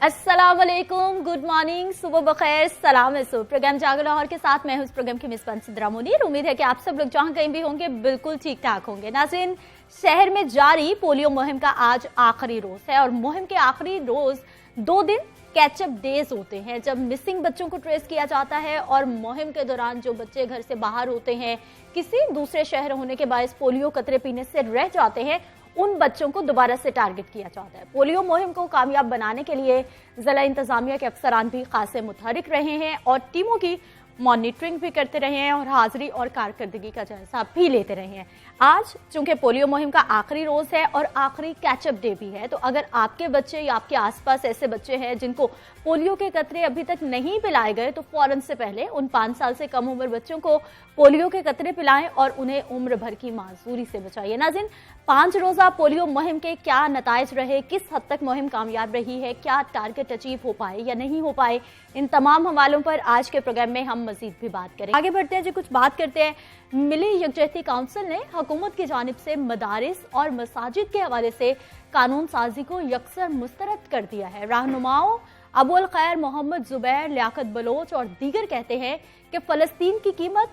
अस्सलाम वालेकुम, good morning, सुबह बखैर, सलाम है। प्रोग्राम जागो लाहौर के साथ मैं हूं इस प्रोग्राम की मेजबान सिद्रा मुनीर। उम्मीद है कि आप सब लोग जहां कहीं भी होंगे बिल्कुल ठीक ठाक होंगे। नाज़रीन, शहर में जारी पोलियो मुहिम का आज आखिरी रोज है और मुहिम के आखिरी रोज 2 दिन कैचअप डेज होते हैं, जब मिसिंग बच्चों को ट्रेस किया जाता है और मुहिम के दौरान जो बच्चे घर से बाहर होते हैं, किसी दूसरे शहर होने के बायस पोलियो कतरे पीने से रह जाते हैं, उन बच्चों को दोबारा से टारगेट किया जाता है। पोलियो मुहिम को कामयाब बनाने के लिए जिला इंतजामिया के अफसरान भी खासे मुतहरिक रहे हैं और टीमों की मॉनिटरिंग भी करते रहे हैं और हाजिरी और कारकर्दगी का जायजा भी लेते रहे हैं। आज चूंकि पोलियो मुहिम का आखिरी रोज है और आखिरी कैचअप डे भी है, तो अगर आपके बच्चे या आपके आसपास ऐसे बच्चे हैं जिनको पोलियो के कतरे अभी तक नहीं पिलाए गए, तो फौरन से पहले उन 5 साल से कम उम्र बच्चों को पोलियो के कतरे पिलाएं और उन्हें उम्र भर की माजूरी से बचाइए। नाज़रीन, 5 रोजा पोलियो मुहिम के क्या नताइज रहे, किस हद तक मुहिम कामयाब रही है, क्या टारगेट अचीव हो पाए या नहीं हो पाए, इन तमाम हवालों पर आज के प्रोग्राम में हम मजीद भी बात करेंगे। आगे बढ़ते हैं जी, कुछ बात करते हैं। मिली यकजहती काउंसिल ने हुकूमत की जानिब से मदारिस और मसाजिद के हवाले से कानून साजी को यकसर मुस्तरद कर दिया है। रहनुमाओं अबुल खैर मोहम्मद जुबैर, लियाकत बलोच और दीगर कहते हैं कि फलस्तीन की कीमत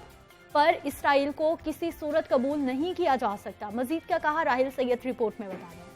पर इसराइल को किसी सूरत कबूल नहीं किया जा सकता। मजीद क्या कहा, राहिल सैयद रिपोर्ट में बता रहे हैं।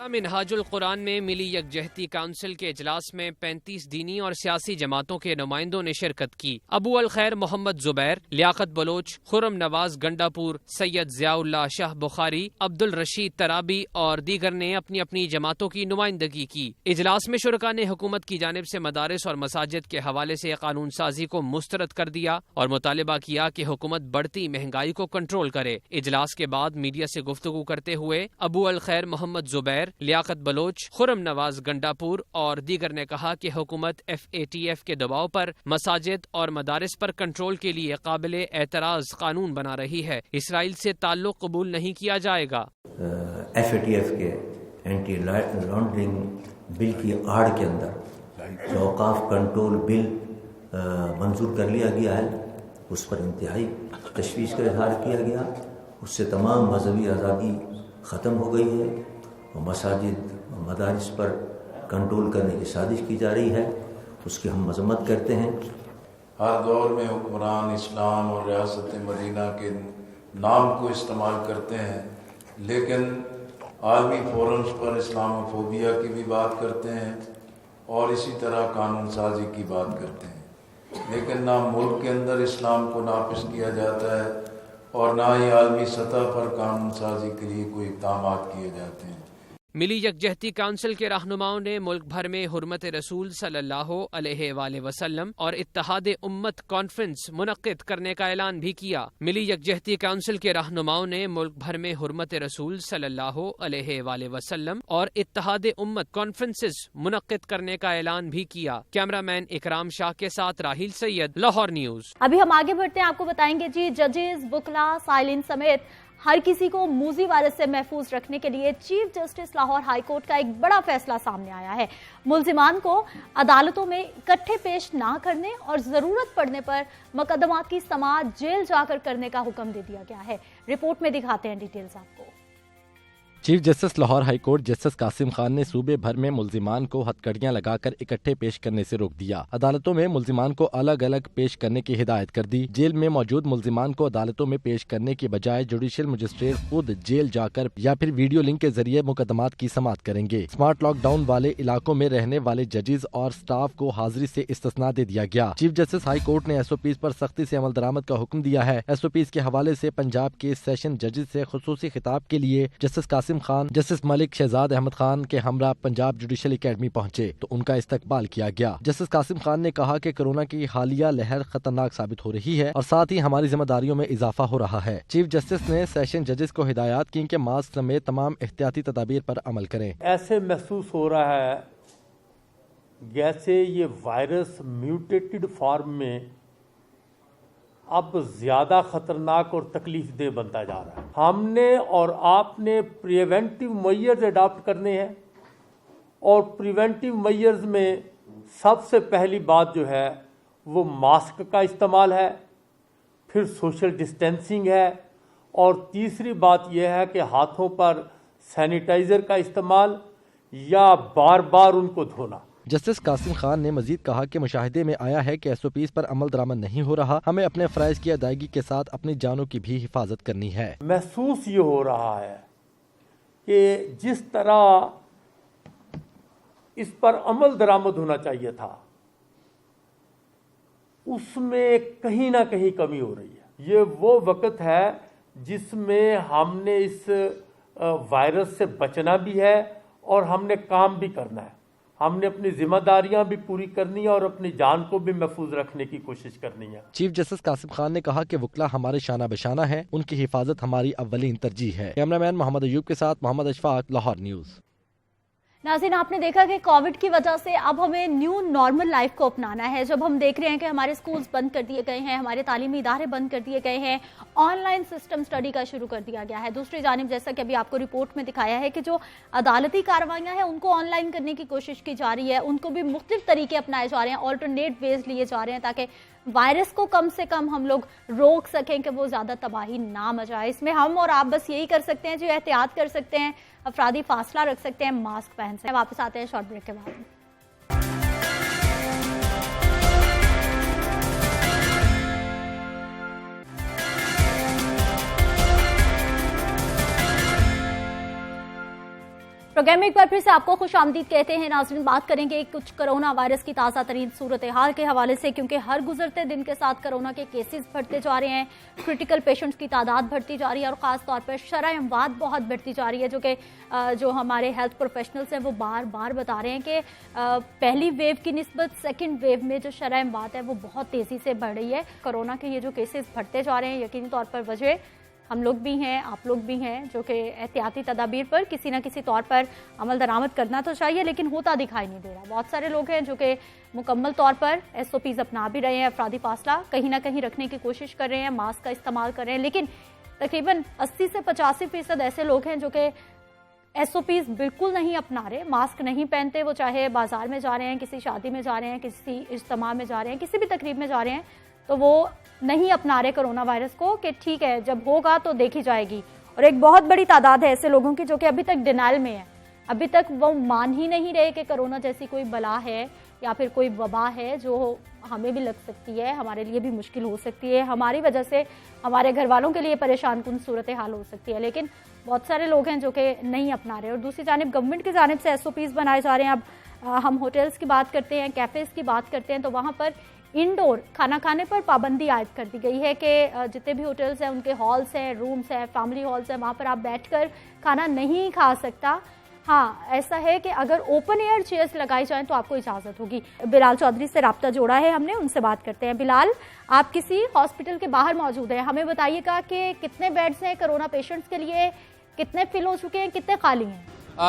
मिनहाजुल कुरान में मिली यकजहती काउंसिल के इजलास में 35 दीनी और सियासी जमातों के नुमाइंदों ने शिरकत की। अबू अल खैर मोहम्मद जुबैर, लियाकत बलोच, खुरम नवाज गंडापुर, सैयद ज़ियाउल्लाह शाह बुखारी, अब्दुल रशीद तराबी और दीगर ने अपनी अपनी जमातों की नुमाइंदगी की। इजलास में शुरका ने हुकूमत की जानिब से मदारिस और मसाजिद के हवाले से कानून साजी को मुस्तरद कर दिया और मुतालिबा किया कि हुकूमत बढ़ती महंगाई को कंट्रोल करे। इजलास के बाद मीडिया से गुफ्तगू करते हुए अबू अल खैर मोहम्मद जुबैर, लियाकत बलोच, खुरम नवाज गंडापुर और दीगर ने कहा कि हुकूमत FATF के दबाव पर मसाजिद और मदारिस पर कंट्रोल के लिए काबिले एतराज कानून बना रही है। इसराइल से ताल्लुक कबूल नहीं किया जाएगा। FATF के एंटी लॉन्ड्रिंग बिल की आड़ के अंदर जो औकाफ कंट्रोल बिल मंजूर कर लिया गया है, उस पर इंतहाई तशवीश का इजहार किया गया। उससे तमाम मजहबी आज़ादी ख़त्म हो गई है और मसाजिद और मदारिस पर कंट्रोल करने की साजिश की जा रही है, उसकी हम मजम्मत करते हैं। हर दौर में हुक्मरान इस्लाम और रियासत मदीना के नाम को इस्तेमाल करते हैं, लेकिन आलमी फोरम्स पर इस्लामोफोबिया की भी बात करते हैं और इसी तरह कानून साजी की बात करते हैं, लेकिन ना मुल्क के अंदर इस्लाम को नाफिज किया जाता है और ना ही आलमी सतह पर कानून साजी के लिए कोई इक़दाम किए जाते हैं। मिली यकजहती काउंसिल के रहनुमाओं ने मुल्क भर में हुर्मत रसूल सल्लल्लाहु अलैहि वसल्लम और इत्तेहाद उम्मत कॉन्फ्रेंस मुनक्किद करने का ऐलान भी किया। मिली यकजहती काउंसिल के रहनुमाओं ने मुल्क भर में हुर्मत रसूल सल्लल्लाहु अलैहि वसल्लम और इत्तेहाद उम्मत कॉन्फ्रेंसेस मुनक्किद करने का ऐलान भी किया। कैमरामैन इकराम शाह के साथ राहिल सैयद, लाहौर न्यूज। अभी हम आगे बढ़ते हैं, आपको बताएंगे जी, जजेस, बुकला, साइलिन समेत हर किसी को मूजी वायरस से महफूज रखने के लिए chief justice Lahore high court का एक बड़ा फैसला सामने आया है। मुल्जिमान को अदालतों में इकट्ठे पेश ना करने और जरूरत पड़ने पर मुकदमात की समाअत जेल जाकर करने का हुक्म दे दिया गया है। रिपोर्ट में दिखाते हैं डिटेल्स आपको। Chief justice Lahore high court justice Qasim Khan ने सूबे भर में मुल्जिमान को हथकड़ियां लगाकर इकट्ठे पेश करने से रोक दिया। अदालतों में मुल्जिमान को अलग अलग पेश करने की हिदायत कर दी। जेल में मौजूद मुल्जिमान को अदालतों में पेश करने की बजाय जुडिशियल मजिस्ट्रेट खुद जेल जाकर या फिर वीडियो लिंक के जरिए मुकदमात की समाअत करेंगे। स्मार्ट लॉकडाउन वाले इलाकों में रहने वाले जजेस और स्टाफ को हाजिरी से इस्तिस्ना दे दिया गया। चीफ जस्टिस हाई कोर्ट ने SOPs पर सख्ती से अमल दरामद का हुक्म दिया है। SOPs के हवाले से पंजाब के सेशन जजेस से खुसूसी खिताब के लिए जस्टिस कासिम खान, जस्टिस मलिक शहजाद अहमद खान के हमरा पंजाब जुडिशियल एकेडमी पहुंचे तो उनका इस्तकबाल किया गया। जस्टिस कासिम खान ने कहा कि कोरोना की हालिया लहर खतरनाक साबित हो रही है और साथ ही हमारी जिम्मेदारियों में इजाफा हो रहा है। चीफ जस्टिस ने सेशन जजेस को हिदायत की कि मास्क समेत तमाम एहतियाती तदाबीर पर अमल करें। ऐसे महसूस हो रहा है जैसे ये वायरस म्यूटेटेड फॉर्म में अब ज्यादा खतरनाक और तकलीफ दे बनता जा रहा है। हमने और आपने प्रिवेंटिव मेजर्स अडॉप्ट करने हैं और प्रिवेंटिव मेजर्स में सबसे पहली बात जो है वो मास्क का इस्तेमाल है, फिर सोशल डिस्टेंसिंग है और तीसरी बात यह है कि हाथों पर सैनिटाइज़र का इस्तेमाल या बार बार उनको धोना। जस्टिस कासिम खान ने मजीद कहा कि मुशाहिदे में आया है कि SOPs पर अमल दरामद नहीं हो रहा, हमें अपने फ़राइज़ की अदायगी के साथ अपनी जानों की भी हिफाजत करनी है। महसूस ये हो रहा है कि जिस तरह इस पर अमल दरामद होना चाहिए था, उसमें कहीं ना कहीं कमी हो रही है। ये वो वक्त है जिसमें हमने इस वायरस से बचना भी है और हमने काम भी करना है। हमने अपनी जिम्मेदारियां भी पूरी करनी है और अपनी जान को भी महफूज रखने की कोशिश करनी है। चीफ जस्टिस कासिम खान ने कहा कि वकला हमारे शाना बशाना है, उनकी हिफाजत हमारी अव्वलीन तरजीह है। कैमरामैन मोहम्मद अयूब के साथ मोहम्मद अशफाक, लाहौर न्यूज़। नाज़रीन, आपने देखा कि कोविड की वजह से अब हमें न्यू नॉर्मल लाइफ को अपनाना है। जब हम देख रहे हैं कि हमारे स्कूल्स बंद कर दिए गए हैं, हमारे तालीमी इदारे बंद कर दिए गए हैं, ऑनलाइन सिस्टम स्टडी का शुरू कर दिया गया है। दूसरी जानिब, जैसा कि अभी आपको रिपोर्ट में दिखाया है कि जो अदालती कार्रवाइयाँ हैं उनको ऑनलाइन करने की कोशिश की जा रही है, उनको भी मुख्तलिफ तरीके अपनाए जा रहे हैं, ऑल्टरनेट वेज लिए जा रहे हैं ताकि वायरस को कम से कम हम लोग रोक सकें कि वो ज़्यादा तबाही ना मचाए। इसमें हम और आप बस यही कर सकते हैं, जो एहतियात कर सकते हैं, अफरादी फासला रख सकते हैं, मास्क पहन सकते हैं। वापस आते हैं शॉर्ट ब्रेक के बाद। प्रोग्राम में एक बार फिर से आपको खुश आमदीद कहते हैं। नाज़रीन, बात करेंगे कुछ कोरोना वायरस की ताज़ा तरीन सूरत हाल के हवाले से, क्योंकि हर गुजरते दिन के साथ कोरोना के केसेस बढ़ते जा रहे हैं, क्रिटिकल पेशेंट्स की तादाद बढ़ती जा रही है और ख़ास तौर पर शरह अमवात बहुत बढ़ती जा रही है, जो कि जो हमारे हेल्थ प्रोफेशनल्स हैं वो बार बार बता रहे हैं कि पहली वेव की निस्बत सेकेंड वेव में जो शरह अमवात है वो बहुत तेज़ी से बढ़ रही है। कोरोना के ये जो केसेस बढ़ते जा रहे हैं, यकीनी तौर पर वजह हम लोग भी हैं, आप लोग भी हैं, जो कि एहतियाती तदाबीर पर किसी न किसी तौर पर अमल दरामद करना तो चाहिए, लेकिन होता दिखाई नहीं दे रहा। बहुत सारे लोग हैं जो कि मुकम्मल तौर पर SOPs अपना भी रहे हैं, अफरादी फासला कहीं ना कहीं रखने की कोशिश कर रहे हैं, मास्क का इस्तेमाल कर रहे हैं, लेकिन तकरीबन 80 से 85% ऐसे लोग हैं जो कि SOPs बिल्कुल नहीं अपना रहे, मास्क नहीं पहनते। वो चाहे बाजार में जा रहे हैं, किसी शादी में जा रहे हैं, किसी इज्तिमा में जा रहे हैं, किसी भी तकरीब में जा रहे हैं, तो वो नहीं अपना रहे कोरोना वायरस को कि ठीक है जब होगा तो देखी जाएगी। और एक बहुत बड़ी तादाद है ऐसे लोगों की जो कि अभी तक डिनाइल में है, अभी तक वो मान ही नहीं रहे कि कोरोना जैसी कोई बला है या फिर कोई वबा है जो हमें भी लग सकती है, हमारे लिए भी मुश्किल हो सकती है, हमारी वजह से हमारे घर वालों के लिए परेशान कुन सूरत हाल हो सकती है। लेकिन बहुत सारे लोग हैं जो कि नहीं अपना रहे। और दूसरी जानिब गवर्नमेंट की जानिब से SOPs बनाए जा रहे हैं। अब हम होटल्स की बात करते हैं, कैफ़ेज़ की बात करते हैं, तो वहाँ पर इंडोर खाना खाने पर पाबंदी आयद कर दी गई है कि जितने भी होटल्स हैं उनके हॉल्स हैं, रूम्स हैं, फैमिली हॉल्स हैं, वहाँ पर आप बैठकर खाना नहीं खा सकता। हाँ, ऐसा है कि अगर ओपन एयर चेयर्स लगाई जाएं तो आपको इजाज़त होगी। बिलाल चौधरी से राब्ता जोड़ा है हमने, उनसे बात करते हैं। बिलाल, आप किसी हॉस्पिटल के बाहर मौजूद हैं, हमें बताइएगा कि कितने बेड्स हैं कोरोना पेशेंट्स के लिए, कितने फिल हो चुके हैं, कितने खाली हैं?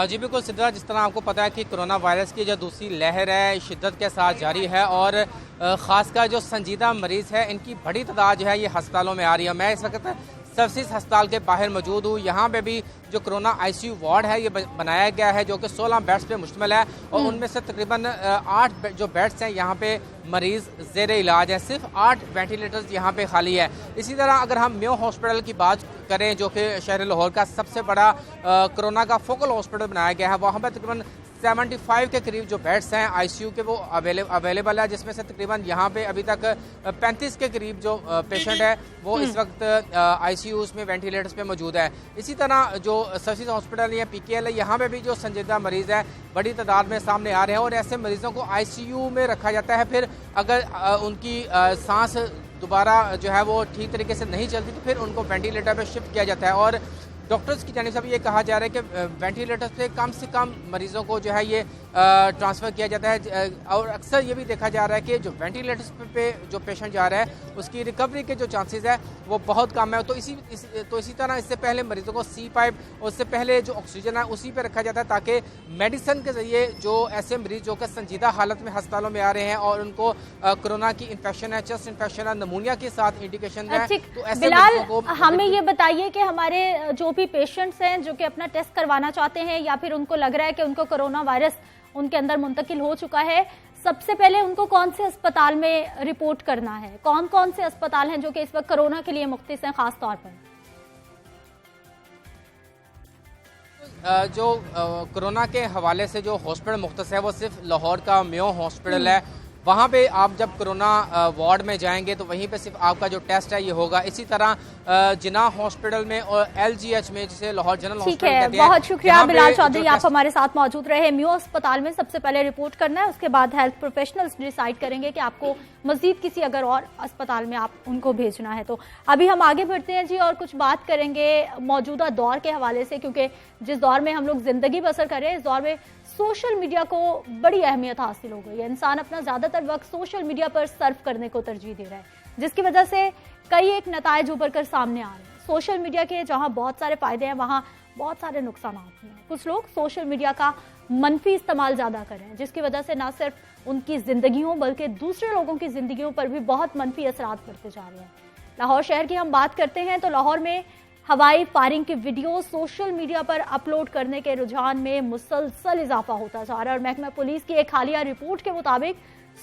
जी बिल्कुल सिद्रा, जिस तरह आपको पता है कि कोरोना वायरस की जो दूसरी लहर है शिद्दत के साथ जारी है और ख़ासकर जो संजीदा मरीज़ है इनकी बड़ी तादाद जो है ये अस्पतालों में आ रही है। मैं इस वक्त सर्विस अस्पताल के बाहर मौजूद हूँ। यहाँ पे भी जो कोरोना ICU वार्ड है ये बनाया गया है जो कि 16 बेड्स पे मुश्तमिल है और उनमें से तकरीबन 8 जो बेड्स हैं यहाँ पे मरीज़ ज़ेर इलाज है, सिर्फ 8 वेंटिलेटर्स यहाँ पे खाली है। इसी तरह अगर हम मेयो हॉस्पिटल की बात करें जो कि शहर लाहौर का सबसे बड़ा कोरोना का फोकल हॉस्पिटल बनाया गया है, वहाँ पर तकरीबन 75 के करीब जो बेड्स हैं ICU के वो अवेलेबल है, जिसमें से तकरीबन यहाँ पे अभी तक 35 के करीब जो पेशेंट है वो इस वक्त ICUs में वेंटिलेटर्स पे मौजूद है। इसी तरह जो सर्विस हॉस्पिटल या PKL है यहाँ पे भी जो संजीदा मरीज़ है बड़ी तादाद में सामने आ रहे हैं और ऐसे मरीज़ों को ICU में रखा जाता है। फिर अगर उनकी सांस दोबारा जो है वो ठीक तरीके से नहीं चलती तो फिर उनको वेंटिलेटर पर शिफ्ट किया जाता है और डॉक्टर्स की जानिब से ये कहा जा रहा है कि वेंटिलेटर से कम मरीज़ों को जो है ये ट्रांसफ़र किया जाता है और अक्सर ये भी देखा जा रहा है कि जो वेंटिलेटर्स पे जो पेशेंट जा रहा है उसकी रिकवरी के जो चांसेस है वो बहुत कम है। तो इसी तरह इससे पहले मरीज़ों को C पाइप और उससे पहले जो ऑक्सीजन है उसी पे रखा जाता है ताकि मेडिसिन के ज़रिए जो ऐसे मरीज़ जो कि संजीदा हालत में अस्पतालों में आ रहे हैं और उनको कोरोना की इन्फेक्शन है, चेस्ट इन्फेक्शन है, नमूनिया के साथ इंडिकेशन है, तो ऐसे बिलाल हमें ये बताइए कि हमारे जो भी पेशेंट्स हैं जो कि अपना टेस्ट करवाना चाहते हैं या फिर उनको लग रहा है कि उनको कोरोना वायरस उनके अंदर मुंतकिल हो चुका है, सबसे पहले उनको कौन से अस्पताल में रिपोर्ट करना है? कौन कौन से अस्पताल हैं जो कि इस वक्त कोरोना के लिए मुख्तस हैं खास तौर पर? जो कोरोना के हवाले से जो हॉस्पिटल मुख्तस है वो सिर्फ लाहौर का मेयो हॉस्पिटल है। वहाँ पे आप जब कोरोना वार्ड में जाएंगे तो वहीं पे सिर्फ आपका जो टेस्ट है ये होगा। इसी तरह जिना हॉस्पिटल में और LGH में, जिसे लाहौर जनरल ठीक हॉस्पिटल है, कहते हैं, बहुत शुक्रिया बिलाल चौधरी, आप टेस्ट हमारे साथ मौजूद रहे। मेयो अस्पताल में सबसे पहले रिपोर्ट करना है, उसके बाद हेल्थ प्रोफेशनल्स डिसाइड करेंगे कि आपको मजीद किसी अगर और अस्पताल में आप उनको भेजना है। तो अभी हम आगे बढ़ते हैं जी और कुछ बात करेंगे मौजूदा दौर के हवाले से, क्योंकि जिस दौर में हम लोग जिंदगी बसर कर रहे हैं इस दौर में सोशल मीडिया को बड़ी अहमियत हासिल हो गई है। इंसान अपना ज्यादातर वक्त सोशल मीडिया पर सर्फ करने को तरजीह दे रहा है, जिसकी वजह से कई एक नतायज उभर कर सामने आ रहे हैं। सोशल मीडिया के जहां बहुत सारे फायदे हैं वहां बहुत सारे नुकसान भी हैं। कुछ लोग सोशल मीडिया का मनफी इस्तेमाल ज्यादा कर रहे हैं, जिसकी वजह से न सिर्फ उनकी जिंदगियों बल्कि दूसरे लोगों की जिंदगियों पर भी बहुत मनफी असरात पड़ते जा रहे हैं। लाहौर शहर की हम बात करते हैं तो लाहौर में हवाई फायरिंग की वीडियो सोशल मीडिया पर अपलोड करने के रुझान में मुसलसल इजाफा होता जा रहा है और महकमा पुलिस की एक हालिया रिपोर्ट के मुताबिक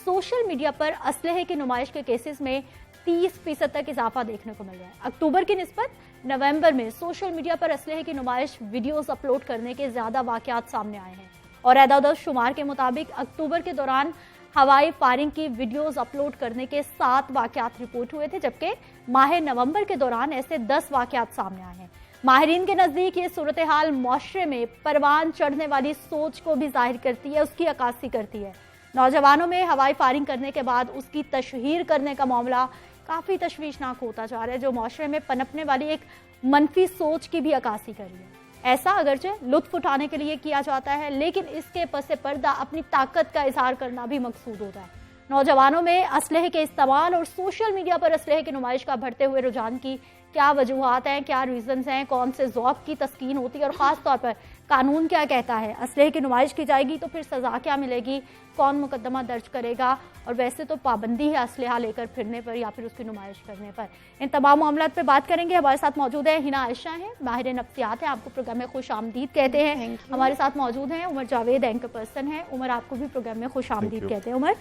सोशल मीडिया पर असलहे की नुमाइश के केसेस में 30% तक इजाफा देखने को मिल रहा है। अक्टूबर की निस्बत नवंबर में सोशल मीडिया पर असलहे की नुमाइश वीडियोस अपलोड करने के ज्यादा वाकयात सामने आए हैं और एदाद शुमार के मुताबिक अक्टूबर के दौरान हवाई फायरिंग की वीडियोस अपलोड करने के 7 वाकयात रिपोर्ट हुए थे, जबकि माह नवंबर के दौरान ऐसे 10 वाकयात सामने आए हैं। माहिरीन के नजदीक ये सूरत हाल मुआशरे में परवान चढ़ने वाली सोच को भी जाहिर करती है, उसकी अक्कासी करती है। नौजवानों में हवाई फायरिंग करने के बाद उसकी तशहीर करने का मामला काफी तशवीशनाक होता जा रहा है, जो मुआशरे में पनपने वाली एक मनफी सोच की भी अक्कासी कर रही है। ऐसा अगरचे लुत्फ उठाने के लिए किया जाता है, लेकिन इसके पसे पर्दा अपनी ताकत का इजहार करना भी मकसूद होता है। नौजवानों में असलहे के इस्तेमाल और सोशल मीडिया पर असलहे की नुमाइश का बढ़ते हुए रुझान की क्या वजूहात हैं, क्या रीजंस हैं, कौन से ज़ौक़ की तस्कीन होती है और ख़ास तौर पर कानून क्या कहता है। असलहे की नुमाइश की जाएगी तो फिर सज़ा क्या मिलेगी, कौन मुकदमा दर्ज करेगा, और वैसे तो पाबंदी है असलहा लेकर फिरने पर या फिर उसकी नुमाइश करने पर। इन तमाम मामलों पर बात करेंगे। हमारे साथ मौजूद है हिना आयशा हैं, माहिर नफ्सियात हैं, आपको प्रोग्राम में खुश आमदीद कहते हैं। हमारे साथ मौजूद हैं उमर जावेद, एंकर पर्सन हैं। उमर, आपको भी प्रोग्राम में खुश आमदीद कहते हैं। उमर,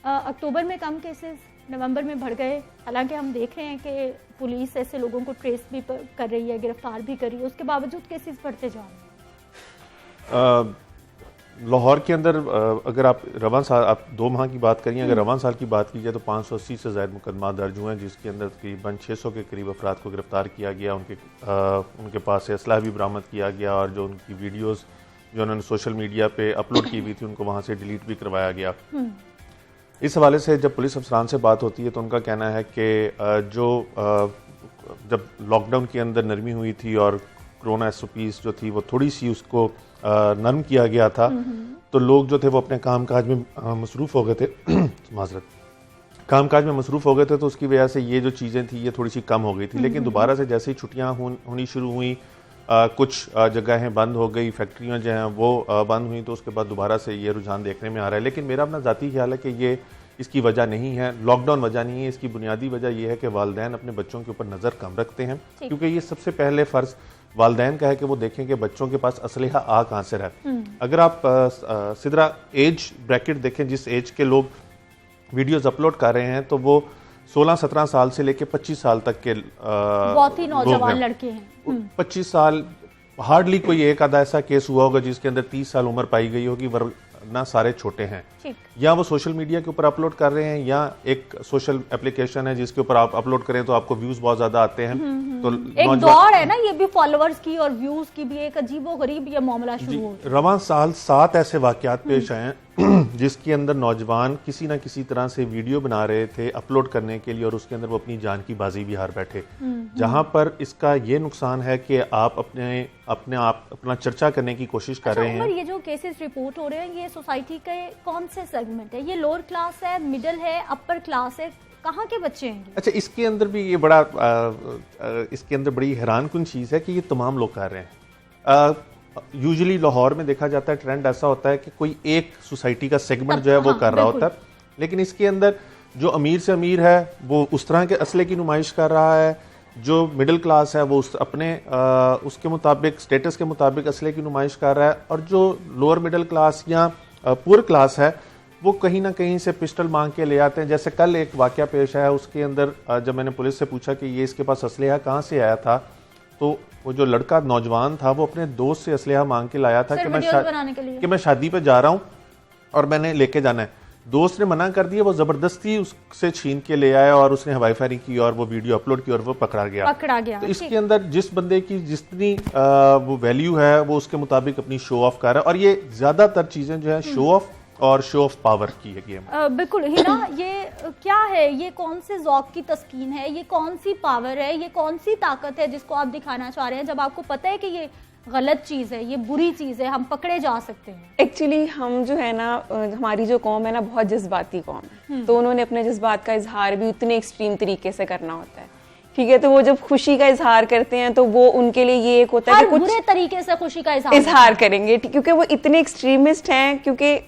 अक्टूबर में कम केसेस नवंबर में बढ़ गए, हालांकि हम देख रहे हैं कि पुलिस ऐसे लोगों को ट्रेस भी कर रही है, गिरफ्तार भी कर रही है, उसके बावजूद केसेस बढ़ते जा रहे हैं। लाहौर के अंदर अगर आप रवान साल, आप 2 माह की बात करिए, अगर रवान साल की बात की जाए तो 580 से ज़ायद मुकदमा दर्ज हुए हैं, जिसके अंदर तकरीबन 600 के करीब अफराद को गिरफ्तार किया गया। उनके पास से असलहा भी बरामद किया गया और जो उनकी वीडियोस जो उन्होंने सोशल मीडिया पे अपलोड की हुई थी उनको वहाँ से डिलीट भी करवाया गया। इस हवाले से जब पुलिस अफसरान से बात होती है तो उनका कहना है कि जब लॉकडाउन के अंदर नरमी हुई थी और कोरोना SOPs जो थी वो थोड़ी सी उसको नरम किया गया था, तो लोग जो थे वो अपने कामकाज में मसरूफ़ हो गए थे कामकाज में मसरूफ़ हो गए थे, तो उसकी वजह से ये जो चीज़ें थी ये थोड़ी सी कम हो गई थी। लेकिन दोबारा से जैसे ही छुट्टियाँ होनी शुरू हुई, कुछ जगहें बंद हो गई, फैक्ट्रियाँ जो हैं वो बंद हुई, तो उसके बाद दोबारा से ये रुझान देखने में आ रहा है। लेकिन मेरा अपना ज़ाती ख्याल है कि ये इसकी वजह नहीं है, लॉकडाउन वजह नहीं है। इसकी बुनियादी वजह यह है कि वालिदैन अपने बच्चों के ऊपर नज़र कम रखते हैं, क्योंकि ये सबसे पहले फ़र्ज़ वालिदैन का है कि वो देखें कि बच्चों के पास असलहा आ कहाँ से रहा है। अगर आप सिदरा एज ब्रैकेट देखें, जिस एज के लोग वीडियोज़ अपलोड कर रहे हैं, तो वो 16-17 साल से लेके 25 साल तक के बहुत ही नौजवान लड़के हैं। 25 साल, हार्डली कोई एक आधा ऐसा केस हुआ होगा जिसके अंदर 30 साल उम्र पाई गई होगी, वरना सारे छोटे हैं। या वो सोशल मीडिया के ऊपर अपलोड कर रहे हैं, या एक सोशल एप्लीकेशन है जिसके ऊपर आप अपलोड करें तो आपको व्यूज बहुत ज्यादा आते हैं। तो एक दौड़ है ना ये भी, फॉलोअर्स की और व्यूज की भी, एक अजीबोगरीब ये मामला शुरू हो। रवां साल 7 ऐसे वाकयात पेश आए जिसके अंदर नौजवान किसी ना किसी तरह से वीडियो बना रहे थे अपलोड करने के लिए, और उसके अंदर वो अपनी जान की बाजी भी हार बैठे। जहां पर इसका ये नुकसान है कि आप अपना चर्चा करने की कोशिश कर रहे हैं। ये जो केसेस रिपोर्ट हो रहे हैं ये सोसाइटी के कौन से सेगमेंट है? ये लोअर क्लास है, मिडिल है, अपर क्लास है, कहाँ के बच्चे हैं? अच्छा, इसके अंदर भी ये बड़ा इसके अंदर बड़ी हैरान कुन चीज़ है कि ये तमाम लोग कर रहे हैं। यूजुअली लाहौर में देखा जाता है, ट्रेंड ऐसा होता है कि कोई एक सोसाइटी का सेगमेंट जो है वो कर रहा होता है, लेकिन इसके अंदर जो अमीर से अमीर है वो उस तरह के असले की नुमाइश कर रहा है, जो मिडिल क्लास है वो उसके मुताबिक, स्टेटस के मुताबिक असले की नुमाइश कर रहा है, और जो लोअर मिडिल क्लास या पुअर क्लास है वो कहीं ना कहीं से पिस्टल मांग के ले आते हैं। जैसे कल एक वाकया पेश आया, उसके अंदर जब मैंने पुलिस से पूछा कि ये इसके पास असलहा कहाँ से आया था, तो वो जो लड़का नौजवान था वो अपने दोस्त से असलहा मांग के लाया था कि मैं शादी पे जा रहा हूँ और मैंने लेके जाना है। दोस्त ने मना कर दिया, वो जबरदस्ती उससे छीन के ले आया और उसने हवाई फायरिंग की और वो वीडियो अपलोड की और वो पकड़ा गया। तो इसके अंदर जिस बंदे की जितनी वो वैल्यू है वो उसके मुताबिक अपनी शो ऑफ कर रहा है, और ये ज्यादातर चीजें जो है शो ऑफ और शो ऑफ पावर की है गेम। बिल्कुल हिना, ये क्या है, ये कौन से ज़ौक की तस्कीन है, ये कौन सी पावर है, ये कौन सी ताकत है जिसको आप दिखाना चाह रहे हैं, जब आपको पता है कि ये गलत चीज़ है, ये बुरी चीज़ है, हम पकड़े जा सकते हैं। एक्चुअली हम जो है ना, हमारी जो कौम है ना, बहुत जज्बाती कौम है, तो उन्होंने अपने जज्बात का इजहार भी उतने एक्सट्रीम तरीके से करना होता है, ठीक है। तो वो जब खुशी का इजहार करते हैं तो वो उनके लिए ये एक होता है कि कुछ बुरे तरीके से खुशी का इजहार करेंगे, क्योंकि वो इतने एक्सट्रीमिस्ट हैं, क्योंकि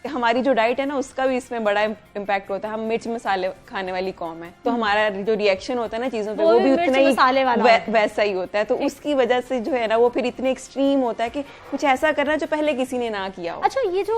हमारी जो डाइट है ना उसका भी इसमें बड़ा इम्पैक्ट होता है। हम मिर्च मसाले खाने वाली कौम है, तो हमारा जो रिएक्शन होता है ना चीजों पे वो भी उतना ही वैसा ही होता है। तो उसकी वजह से जो है ना वो फिर इतने एक्सट्रीम होता है कि कुछ ऐसा करना जो पहले किसी ने ना किया हो। अच्छा, ये जो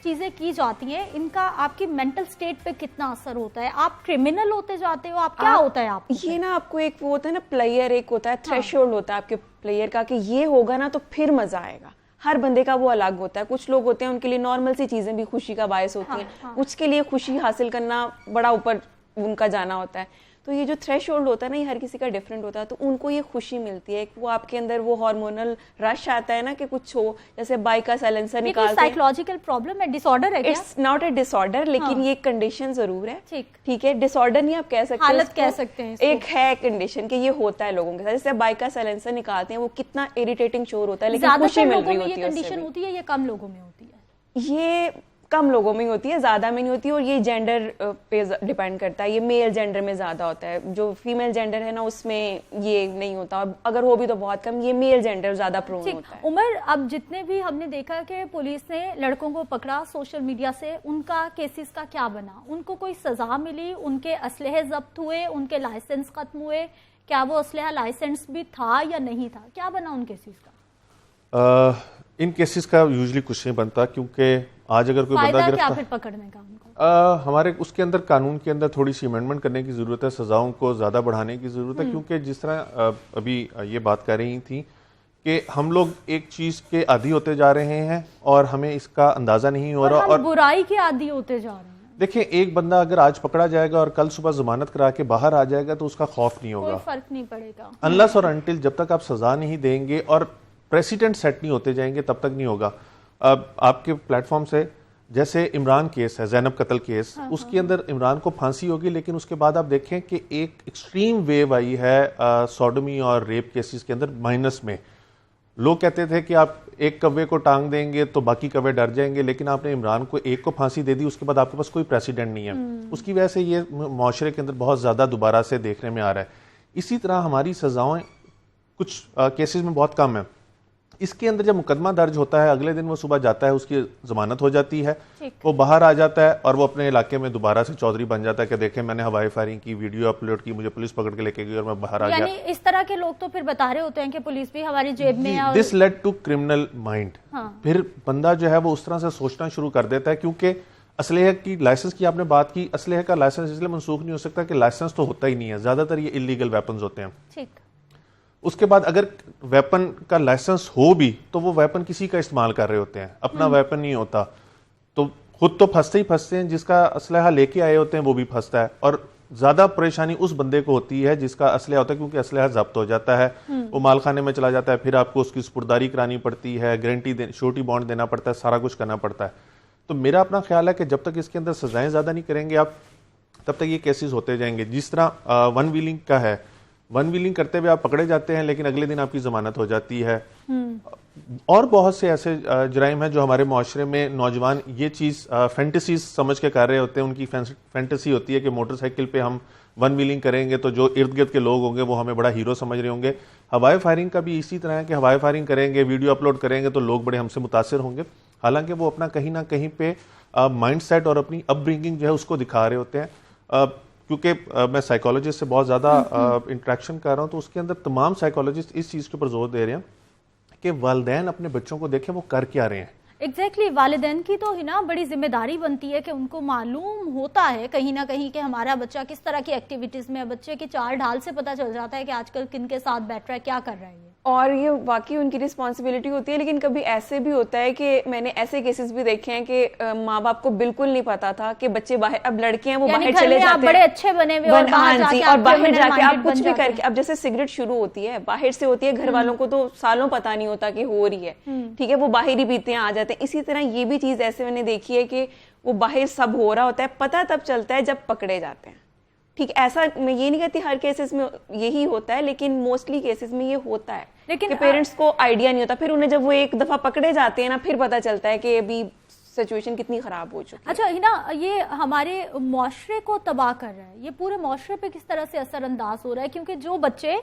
चीजें की जाती हैं, इनका आपकी मेंटल स्टेट पे कितना असर होता है? आप क्रिमिनल होते जाते हो, आप क्या होता है आप ये ना, आपको एक वो होता है ना प्लेयर, एक होता है थ्रेशोल्ड होता है आपके प्लेयर का, कि ये होगा ना तो फिर मजा आएगा। हर बंदे का वो अलग होता है। कुछ लोग होते हैं उनके लिए नॉर्मल सी चीजें भी खुशी का बायस होती हैं, कुछ के लिए खुशी हासिल करना बड़ा ऊपर उनका जाना होता है। तो ये जो थ्रेशोल्ड होता है ना, ये हर किसी का डिफरेंट होता है। तो उनको ये खुशी मिलती है, वो आपके अंदर वो हार्मोनल रश आता है ना कि कुछ हो, जैसे बाइक का साइलेंसर निकालते हैं। साइकोलॉजिकल प्रॉब्लम है, डिसऑर्डर है क्या? इट्स नॉट ए डिसऑर्डर, लेकिन ये कंडीशन जरूर है। ठीक है, डिसऑर्डर नहीं आप कह सकते, हालत कह सकते हैं। एक है कंडीशन कि ये होता है लोगों के साथ। जैसे बाइक का साइलेंसर निकालते हैं, वो कितना इरिटेटिंग शोर होता है, लेकिन खुशी मिल रही होती है। ये कंडीशन होती है, ये कम लोगों में होती है? ये कम लोगों में होती है, ज्यादा में नहीं होती, और ये जेंडर पे डिपेंड करता है। ये मेल जेंडर में ज्यादा होता है, जो फीमेल जेंडर है ना उसमें ये नहीं होता, अगर हो भी तो बहुत कम। ये मेल जेंडर ज्यादा प्रोन होता है। उमर, अब जितने भी हमने देखा कि पुलिस ने लड़कों को पकड़ा सोशल मीडिया से, उनका केसेस का क्या बना? उनको कोई सजा मिली? उनके असलहे जब्त हुए? उनके लाइसेंस खत्म हुए? क्या वो असलहा लाइसेंस भी था या नहीं था? क्या बना उन केसेस का? इन केसेस का यूजुअली कुछ नहीं बनता, क्योंकि आज अगर कोई बंदा गिरफ्तार फिर पकड़ने का उनको हमारे उसके अंदर कानून के अंदर थोड़ी सी अमेंडमेंट करने की जरूरत है, सजाओं को ज्यादा बढ़ाने की जरूरत है। क्योंकि जिस तरह अभी ये बात कर रही थी कि हम लोग एक चीज के आदी होते जा रहे हैं और हमें इसका अंदाजा नहीं हो रहा, और बुराई के आदी होते जा रहे हैं। देखिए, एक बंदा अगर आज पकड़ा जाएगा और कल सुबह जमानत करा के बाहर आ जाएगा तो उसका खौफ नहीं होगा, कोई फर्क नहीं पड़ेगा। अनलेस और अनटिल जब तक आप सजा नहीं देंगे और प्रेसिडेंट सेट नहीं होते जाएंगे तब तक नहीं होगा। अब आपके प्लेटफॉर्म से जैसे इमरान केस है, जैनब कत्ल केस, उसके अंदर इमरान को फांसी होगी, लेकिन उसके बाद आप देखें कि एक एक्सट्रीम वेव आई है सोडोमी और रेप केसेस के अंदर माइनस में। लोग कहते थे कि आप एक कव्वे को टांग देंगे तो बाकी कव्वे डर जाएंगे, लेकिन आपने इमरान को एक को फांसी दे दी, उसके बाद आपके पास कोई प्रेसिडेंट नहीं है। उसकी वजह से ये मुआशरे के अंदर बहुत ज्यादा दोबारा से देखने में आ रहा है। इसी तरह हमारी सजाएं कुछ केसेस में बहुत कम है। इसके अंदर जब मुकदमा दर्ज होता है, अगले दिन वो सुबह जाता है, उसकी जमानत हो जाती है, वो बाहर आ जाता है और वो अपने इलाके में दोबारा से चौधरी बन जाता है कि देखें मैंने हवाई फायरिंग की, वीडियो अपलोड की, मुझे पुलिस पकड़ के लेके गई और मैं बाहर आ गया। यानी इस तरह के लोग तो फिर बता रहे होते हैं कि पुलिस भी हमारी जेब में है। This led to criminal mind. फिर बंदा जो है वो उस तरह से सोचना शुरू कर देता है, क्योंकि असलहे की लाइसेंस की आपने बात की, असलहे का लाइसेंस इसलिए मनसूख नहीं हो सकता कि लाइसेंस तो होता ही नहीं है, ज्यादातर ये इलीगल वेपन्स होते हैं। ठीक। उसके बाद अगर वेपन का लाइसेंस हो भी तो वो वेपन किसी का इस्तेमाल कर रहे होते हैं, अपना वेपन नहीं होता, तो खुद तो फंसते ही फंसते हैं, जिसका असलहा लेके आए होते हैं वो भी फंसता है। और ज्यादा परेशानी उस बंदे को होती है जिसका असलहा होता है, क्योंकि असलहा जब्त हो जाता है, वो मालखाने में चला जाता है, फिर आपको उसकी सुपुर्दारी करानी पड़ती है, गारंटी श्योरिटी बॉन्ड देना पड़ता है, सारा कुछ करना पड़ता है। तो मेरा अपना ख्याल है कि जब तक इसके अंदर सजाएं ज्यादा नहीं करेंगे आप, तब तक ये केसेस होते जाएंगे। जिस तरह वन व्हीलिंग का है, वन व्हीलिंग करते हुए आप पकड़े जाते हैं, लेकिन अगले दिन आपकी जमानत हो जाती है। और बहुत से ऐसे जराइम हैं जो हमारे मुआशरे में नौजवान ये चीज फैंटेसीज समझ के कर रहे होते हैं। उनकी फैंटेसी होती है कि मोटरसाइकिल पे हम वन व्हीलिंग करेंगे तो जो इर्द गिर्द के लोग होंगे वो हमें बड़ा हीरो समझ रहे होंगे। हवाई फायरिंग का भी इसी तरह है कि हवाई फायरिंग करेंगे, वीडियो अपलोड करेंगे तो लोग बड़े हमसे मुतासिर होंगे, हालांकि वो अपना कहीं ना कहीं पे माइंड सेट और अपनी अपब्रिंगिंग जो है उसको दिखा रहे होते हैं। क्योंकि मैं साइकोलॉजिस्ट से बहुत ज़्यादा इंटरेक्शन कर रहा हूँ, तो उसके अंदर तमाम साइकोलॉजिस्ट इस चीज़ के ऊपर जोर दे रहे हैं कि वालिदैन अपने बच्चों को देखें वो कर क्या रहे हैं। एग्जैक्टली वालिदैन की तो है ना बड़ी जिम्मेदारी बनती है कि उनको मालूम होता है कहीं ना कहीं कि हमारा बच्चा किस तरह की एक्टिविटीज में है। बच्चे की चाल ढाल से पता चल जाता है कि आजकल किन के साथ बैठ रहा है, क्या कर रहा है। और ये वाकई उनकी रिस्पॉन्सिबिलिटी होती है। लेकिन कभी ऐसे भी होता है कि मैंने ऐसे केसेस भी देखे हैं कि माँ बाप को बिल्कुल नहीं पता था कि बच्चे बाहर, अब लड़के हैं वो बाहर चले जाते हैं, बड़े अच्छे बने हुए और हाँ जी, और बाहर जाके आप कुछ भी करके, अब जैसे सिगरेट शुरू होती है बाहर से होती है, घर वालों को तो सालों पता नहीं होता कि हो रही है, ठीक है, वो बाहर ही पीते हैं, आ जाते हैं। इसी तरह ये भी चीज ऐसे मैंने देखी है कि वो बाहर सब हो रहा होता है, पता तब चलता है जब पकड़े जाते हैं। ठीक, ऐसा मैं ये नहीं कहती हर केसेस में यही होता है, लेकिन मोस्टली केसेस में ये होता है, लेकिन पेरेंट्स को आइडिया नहीं होता। फिर उन्हें जब वो एक दफा पकड़े जाते हैं ना, फिर पता चलता है कि अभी सिचुएशन कितनी खराब हो चुकी है। अच्छा हिना, ये हमारे मुआशरे को तबाह कर रहा है, ये पूरे मुआशरे पे किस तरह से असरअंदाज हो रहा है? क्योंकि जो बच्चे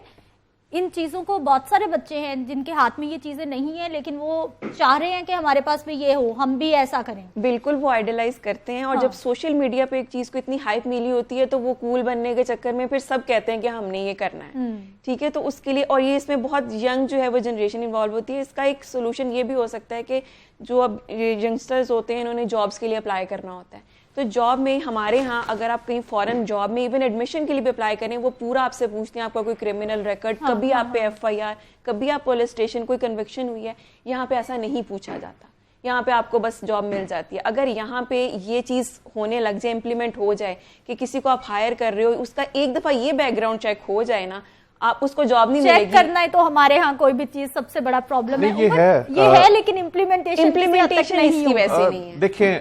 इन चीजों को, बहुत सारे बच्चे हैं जिनके हाथ में ये चीजें नहीं है, लेकिन वो चाह रहे हैं कि हमारे पास भी ये हो, हम भी ऐसा करें। बिल्कुल, वो आइडलाइज करते हैं। और जब सोशल मीडिया पे एक चीज को इतनी हाइप मिली होती है तो वो कूल बनने के चक्कर में फिर सब कहते हैं कि हमने ये करना है, ठीक है। तो उसके लिए, और ये इसमें बहुत यंग जो है वो जनरेशन इन्वॉल्व होती है। इसका एक सोल्यूशन ये भी हो सकता है कि जो अब यंगस्टर्स होते हैं इन्होंने जॉब्स के लिए अप्लाई करना होता है, तो जॉब में हमारे यहाँ अगर आप कहीं फॉरेन जॉब में इवन एडमिशन के लिए भी अप्लाई करें, वो पूरा आपसे पूछते हैं आपका कोई क्रिमिनल रिकॉर्ड, कभी आप पे FIR, कभी आप पुलिस स्टेशन कोई कन्विक्शन हुई है। यहाँ पे ऐसा नहीं पूछा जाता, यहाँ पे आपको बस जॉब मिल जाती है। अगर यहाँ पे ये चीज होने लग जाए, इम्प्लीमेंट हो जाए कि किसी को आप हायर कर रहे हो, उसका एक दफा ये बैकग्राउंड चेक हो जाए ना, आप उसको जॉब नहीं मिलेगी। चेक करना है तो हमारे यहाँ कोई भी चीज सबसे बड़ा प्रॉब्लम है, ये है, लेकिन इम्प्लीमेंटेशन इसकी वैसे नहीं है। देखिए,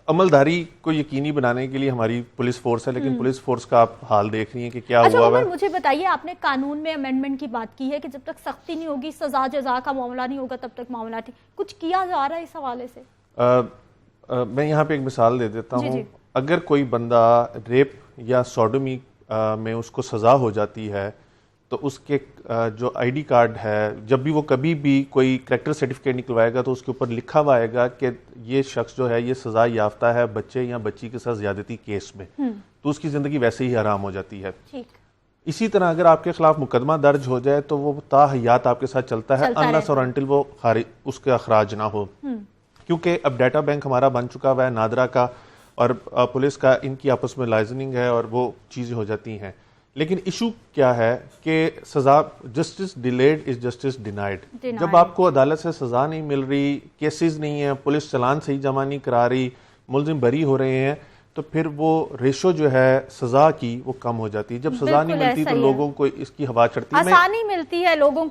अमलदारी को यकीनी बनाने के लिए हमारी पुलिस फोर्स है, लेकिन पुलिस फोर्स का आप हाल देख रही हैं कि क्या हुआ है। मुझे बताइए, आपने कानून में अमेंडमेंट की बात की है कि जब तक सख्ती नहीं होगी, सजा जजा का मामला नहीं होगा, तब तक मामला ठीक, कुछ किया जा रहा है इस हवाले से? मैं यहाँ पे एक मिसाल दे देता हूँ। अगर कोई बंदा रेप या सोडोमी में उसको सजा हो जाती है, तो उसके जो ID कार्ड है, जब भी वो कभी भी कोई करेक्टर सर्टिफिकेट निकलवाएगा तो उसके ऊपर लिखा हुआ आएगा कि ये शख्स जो है ये सजा याफ्ता है बच्चे या बच्ची के साथ ज्यादती केस में, तो उसकी जिंदगी वैसे ही हराम हो जाती है। इसी तरह अगर आपके खिलाफ मुकदमा दर्ज हो जाए तो वो ताहयात आपके साथ चलता है, अनलेस और अनटिल वो उसके अखराज ना हो। क्योंकि अब डाटा बैंक हमारा बन चुका हुआ है, नादरा का और पुलिस का, इनकी आपस में लाइजनिंग है और वो चीजें हो जाती हैं। लेकिन इशू क्या है कि सजा, justice delayed is justice denied. जब आपको अदालत से सजा नहीं मिल रही, केसेस नहीं है, पुलिस चालान सही जमा नहीं करा रही, मुलजिम बरी हो रहे हैं, तो फिर वो रेशो जो है सजा की वो कम हो जाती है। जब सजा नहीं मिलती तो लोगों को इसकी हवा चढ़ती है, आसानी मिलती है, लोगों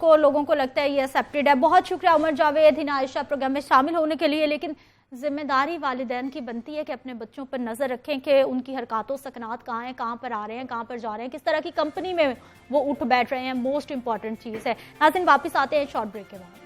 को लगता है ये एक्सेप्टेड है। बहुत शुक्रिया उमर जावेद, हिना आयशा प्रोग्राम में शामिल होने के लिए। लेकिन जिम्मेदारी वालिदैन की बनती है कि अपने बच्चों पर नजर रखें कि उनकी हरकतों सकनात कहाँ हैं, कहाँ पर आ रहे हैं, कहाँ पर जा रहे हैं, किस तरह की कंपनी में वो उठ बैठ रहे हैं। मोस्ट इंपॉर्टेंट चीज है। नाज़रीन, वापस आते हैं शॉर्ट ब्रेक के बाद।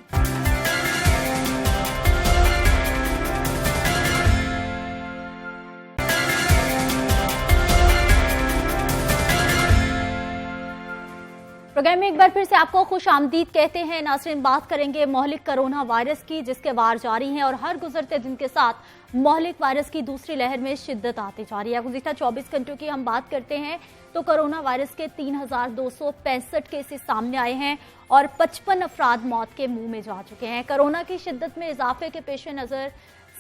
प्रोग्राम में एक बार फिर से आपको खुश आमदीद कहते हैं। नाज़रीन, बात करेंगे मोहलिक कोरोना वायरस की, जिसके वार जारी हैं और हर गुजरते दिन के साथ मोहलिक वायरस की दूसरी लहर में शिद्दत आती जा रही है। गुज़िश्ता 24 घंटों की हम बात करते हैं तो कोरोना वायरस के 3265 केसेस सामने आए हैं और 55 अफराद मौत के मुंह में जा चुके हैं। कोरोना की शिद्दत में इजाफे के पेश नज़र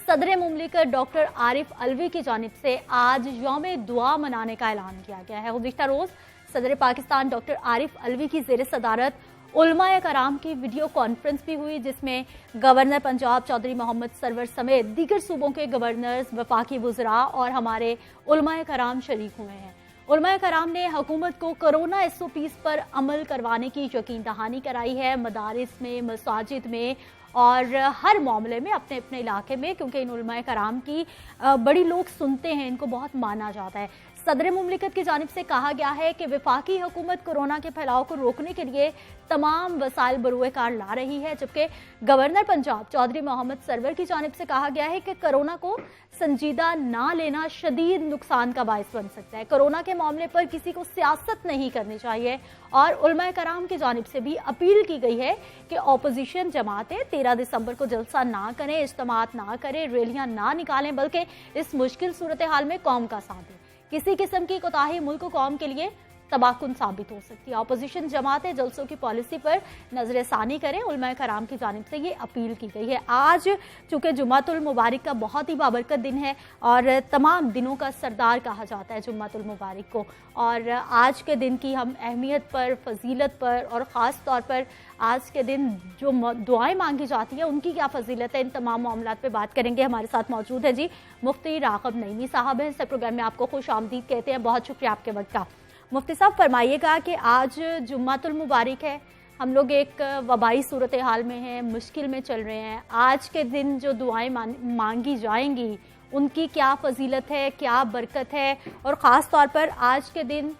सदर मुमलिकत डॉक्टर आरिफ अलवी की जानिब से आज यौम दुआ मनाने का ऐलान किया गया है। गुज़िश्ता रोज सदर पाकिस्तान डॉक्टर आरिफ अलवी की ज़ेर सदारत उलमाए कराम की वीडियो कॉन्फ्रेंस भी हुई, जिसमें गवर्नर पंजाब चौधरी मोहम्मद सरवर समेत दीगर सूबों के गवर्नर्स, वफाकी वुज़रा और हमारे उलमाए कराम शरीक हुए हैं। उलमाए कराम ने हुकूमत को कोरोना SOPs पर अमल करवाने की यकीन दहानी कराई है, मदारिस में, मसाजिद में और हर मामले में अपने अपने इलाके में, क्योंकि इन उलमाए कराम की बड़ी लोग सुनते हैं, इनको बहुत माना जाता है। सदर मुमलिकत की जानिब से कहा गया है कि वफाकी हुकूमत कोरोना के फैलाव को रोकने के लिए तमाम वसाइल बरूए कार ला रही है, जबकि गवर्नर पंजाब चौधरी मोहम्मद सरवर की जानिब से कहा गया है कि कोरोना को संजीदा ना लेना शदीद नुकसान का बायस बन सकता है। कोरोना के मामले पर किसी को सियासत नहीं करनी चाहिए और उलमाए कराम की जानिब से भी अपील की गई है कि ऑपोजिशन जमातें 13 दिसंबर को जलसा ना करें, इज्तिमात ना करें, रैलियां ना निकालें, बल्कि इस मुश्किल सूरत हाल में कौम का साथ दें। किसी किस्म की कोताही मुल्क कौम के लिए तबाहकुन साबित हो सकती है। अपोजिशन जमातें जलसों की पॉलिसी पर नजरसानी करें, उलमा कराम की जानिब से ये अपील की गई है। आज चूंकि जुम्मतुल मुबारक का बहुत ही बाबरकत दिन है और तमाम दिनों का सरदार कहा जाता है जुम्मतुल मुबारक को, और आज के दिन की हम अहमियत पर, फजीलत पर और ख़ास तौर पर आज के दिन जो दुआएं मांगी जाती हैं उनकी क्या फजीलत है, इन तमाम मामलात पे बात करेंगे। हमारे साथ मौजूद है जी मुफ्ती राग़िब नईमी साहब हैं। इस प्रोग्राम में आपको खुश आमदीद कहते हैं, बहुत शुक्रिया आपके वक्त का। मुफ्ती साहब फरमाइएगा कि आज जुम्मतुल मुबारक है, हम लोग एक वबाई सूरत हाल में हैं, मुश्किल में चल रहे हैं। आज के दिन जो दुआएं मांगी जाएंगी उनकी क्या फजीलत है, क्या बरकत है, और ख़ास तौर पर आज के दिन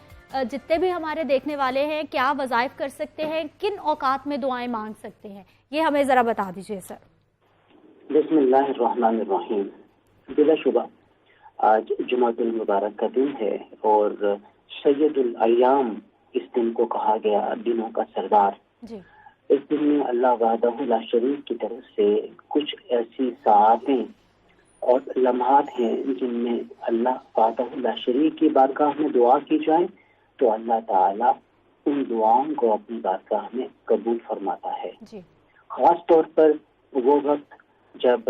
जितने भी हमारे देखने वाले हैं क्या वज़ाइफ कर सकते हैं, किन औकात में दुआएं मांग सकते हैं, ये हमें ज़रा बता दीजिए सर। बिस्मिल्लाहिर्रहमानिर्रहीम। बिलाशुबा आज जुमातुल मुबारक का दिन है और सैयदुल अय्याम इस दिन को कहा गया, दिनों का सरदार जी। इस दिन में अल्लाह वहदहु ला शरीक की तरफ से कुछ ऐसी साआतें और लम्हात हैं जिनमें अल्लाह वहदहु ला शरीक की बारगाह में दुआ की जाए तो अल्लाह ताला उन दुआओं को अपनी बारगाह में कबूल फरमाता है। खास तौर पर वो वक्त जब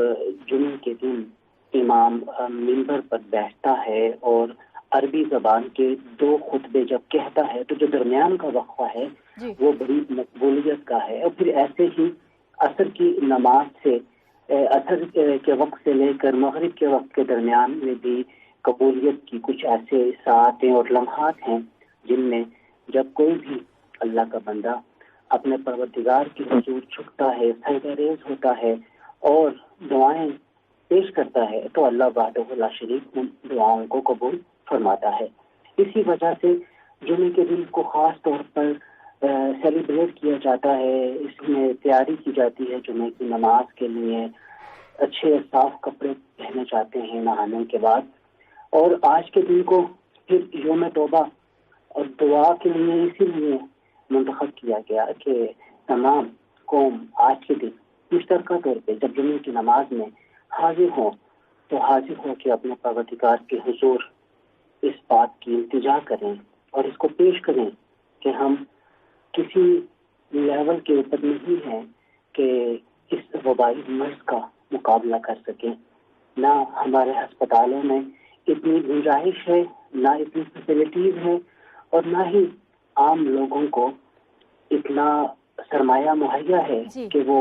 जुमे के दिन इमाम मिंबर पर बैठता है और अरबी जबान के 2 खुतबे जब कहता है तो जो दरमियान का वक्फा है वो बड़ी मकबूलियत का है। और फिर ऐसे ही असर की नमाज से असर के वक्त से लेकर मगरिब के वक्त के दरमियान में भी कबूलियत की कुछ ऐसे साआतें और लम्हात हैं जिनमें जब कोई भी अल्लाह का बंदा अपने परवरदिगार की हुजूर झुकता है, सजदारेज़ होता है और दुआएं पेश करता है तो अल्लाह वहदहु ला शरीक उन दुआओं को कबूल फरमाता है। इसी वजह से जुमे के दिन को खास तौर पर सेलिब्रेट किया जाता है, इसमें तैयारी की जाती है जुमे की नमाज के लिए, अच्छे साफ कपड़े पहने जाते हैं नहाने के बाद। और आज के दिन को फिर यौम तौबा और दुआ के लिए इसीलिए मुंतखब किया गया कि तमाम कौम आज के दिन मुश्तरका तौर पे जब जुमे की नमाज में हाजिर हो तो हाजिर हो के अपने परवरदिगार के हुजूर इस बात की इल्तिजा करें और इसको पेश करें कि हम किसी लेवल के ऊपर नहीं है कि इस वबाई मर्ज का मुकाबला कर सकें। ना हमारे अस्पतालों में इतनी गुंजाइश है, ना इतनी फैसिलिटीज है और ना ही आम लोगों को इतना सरमाया मुहैया है कि वो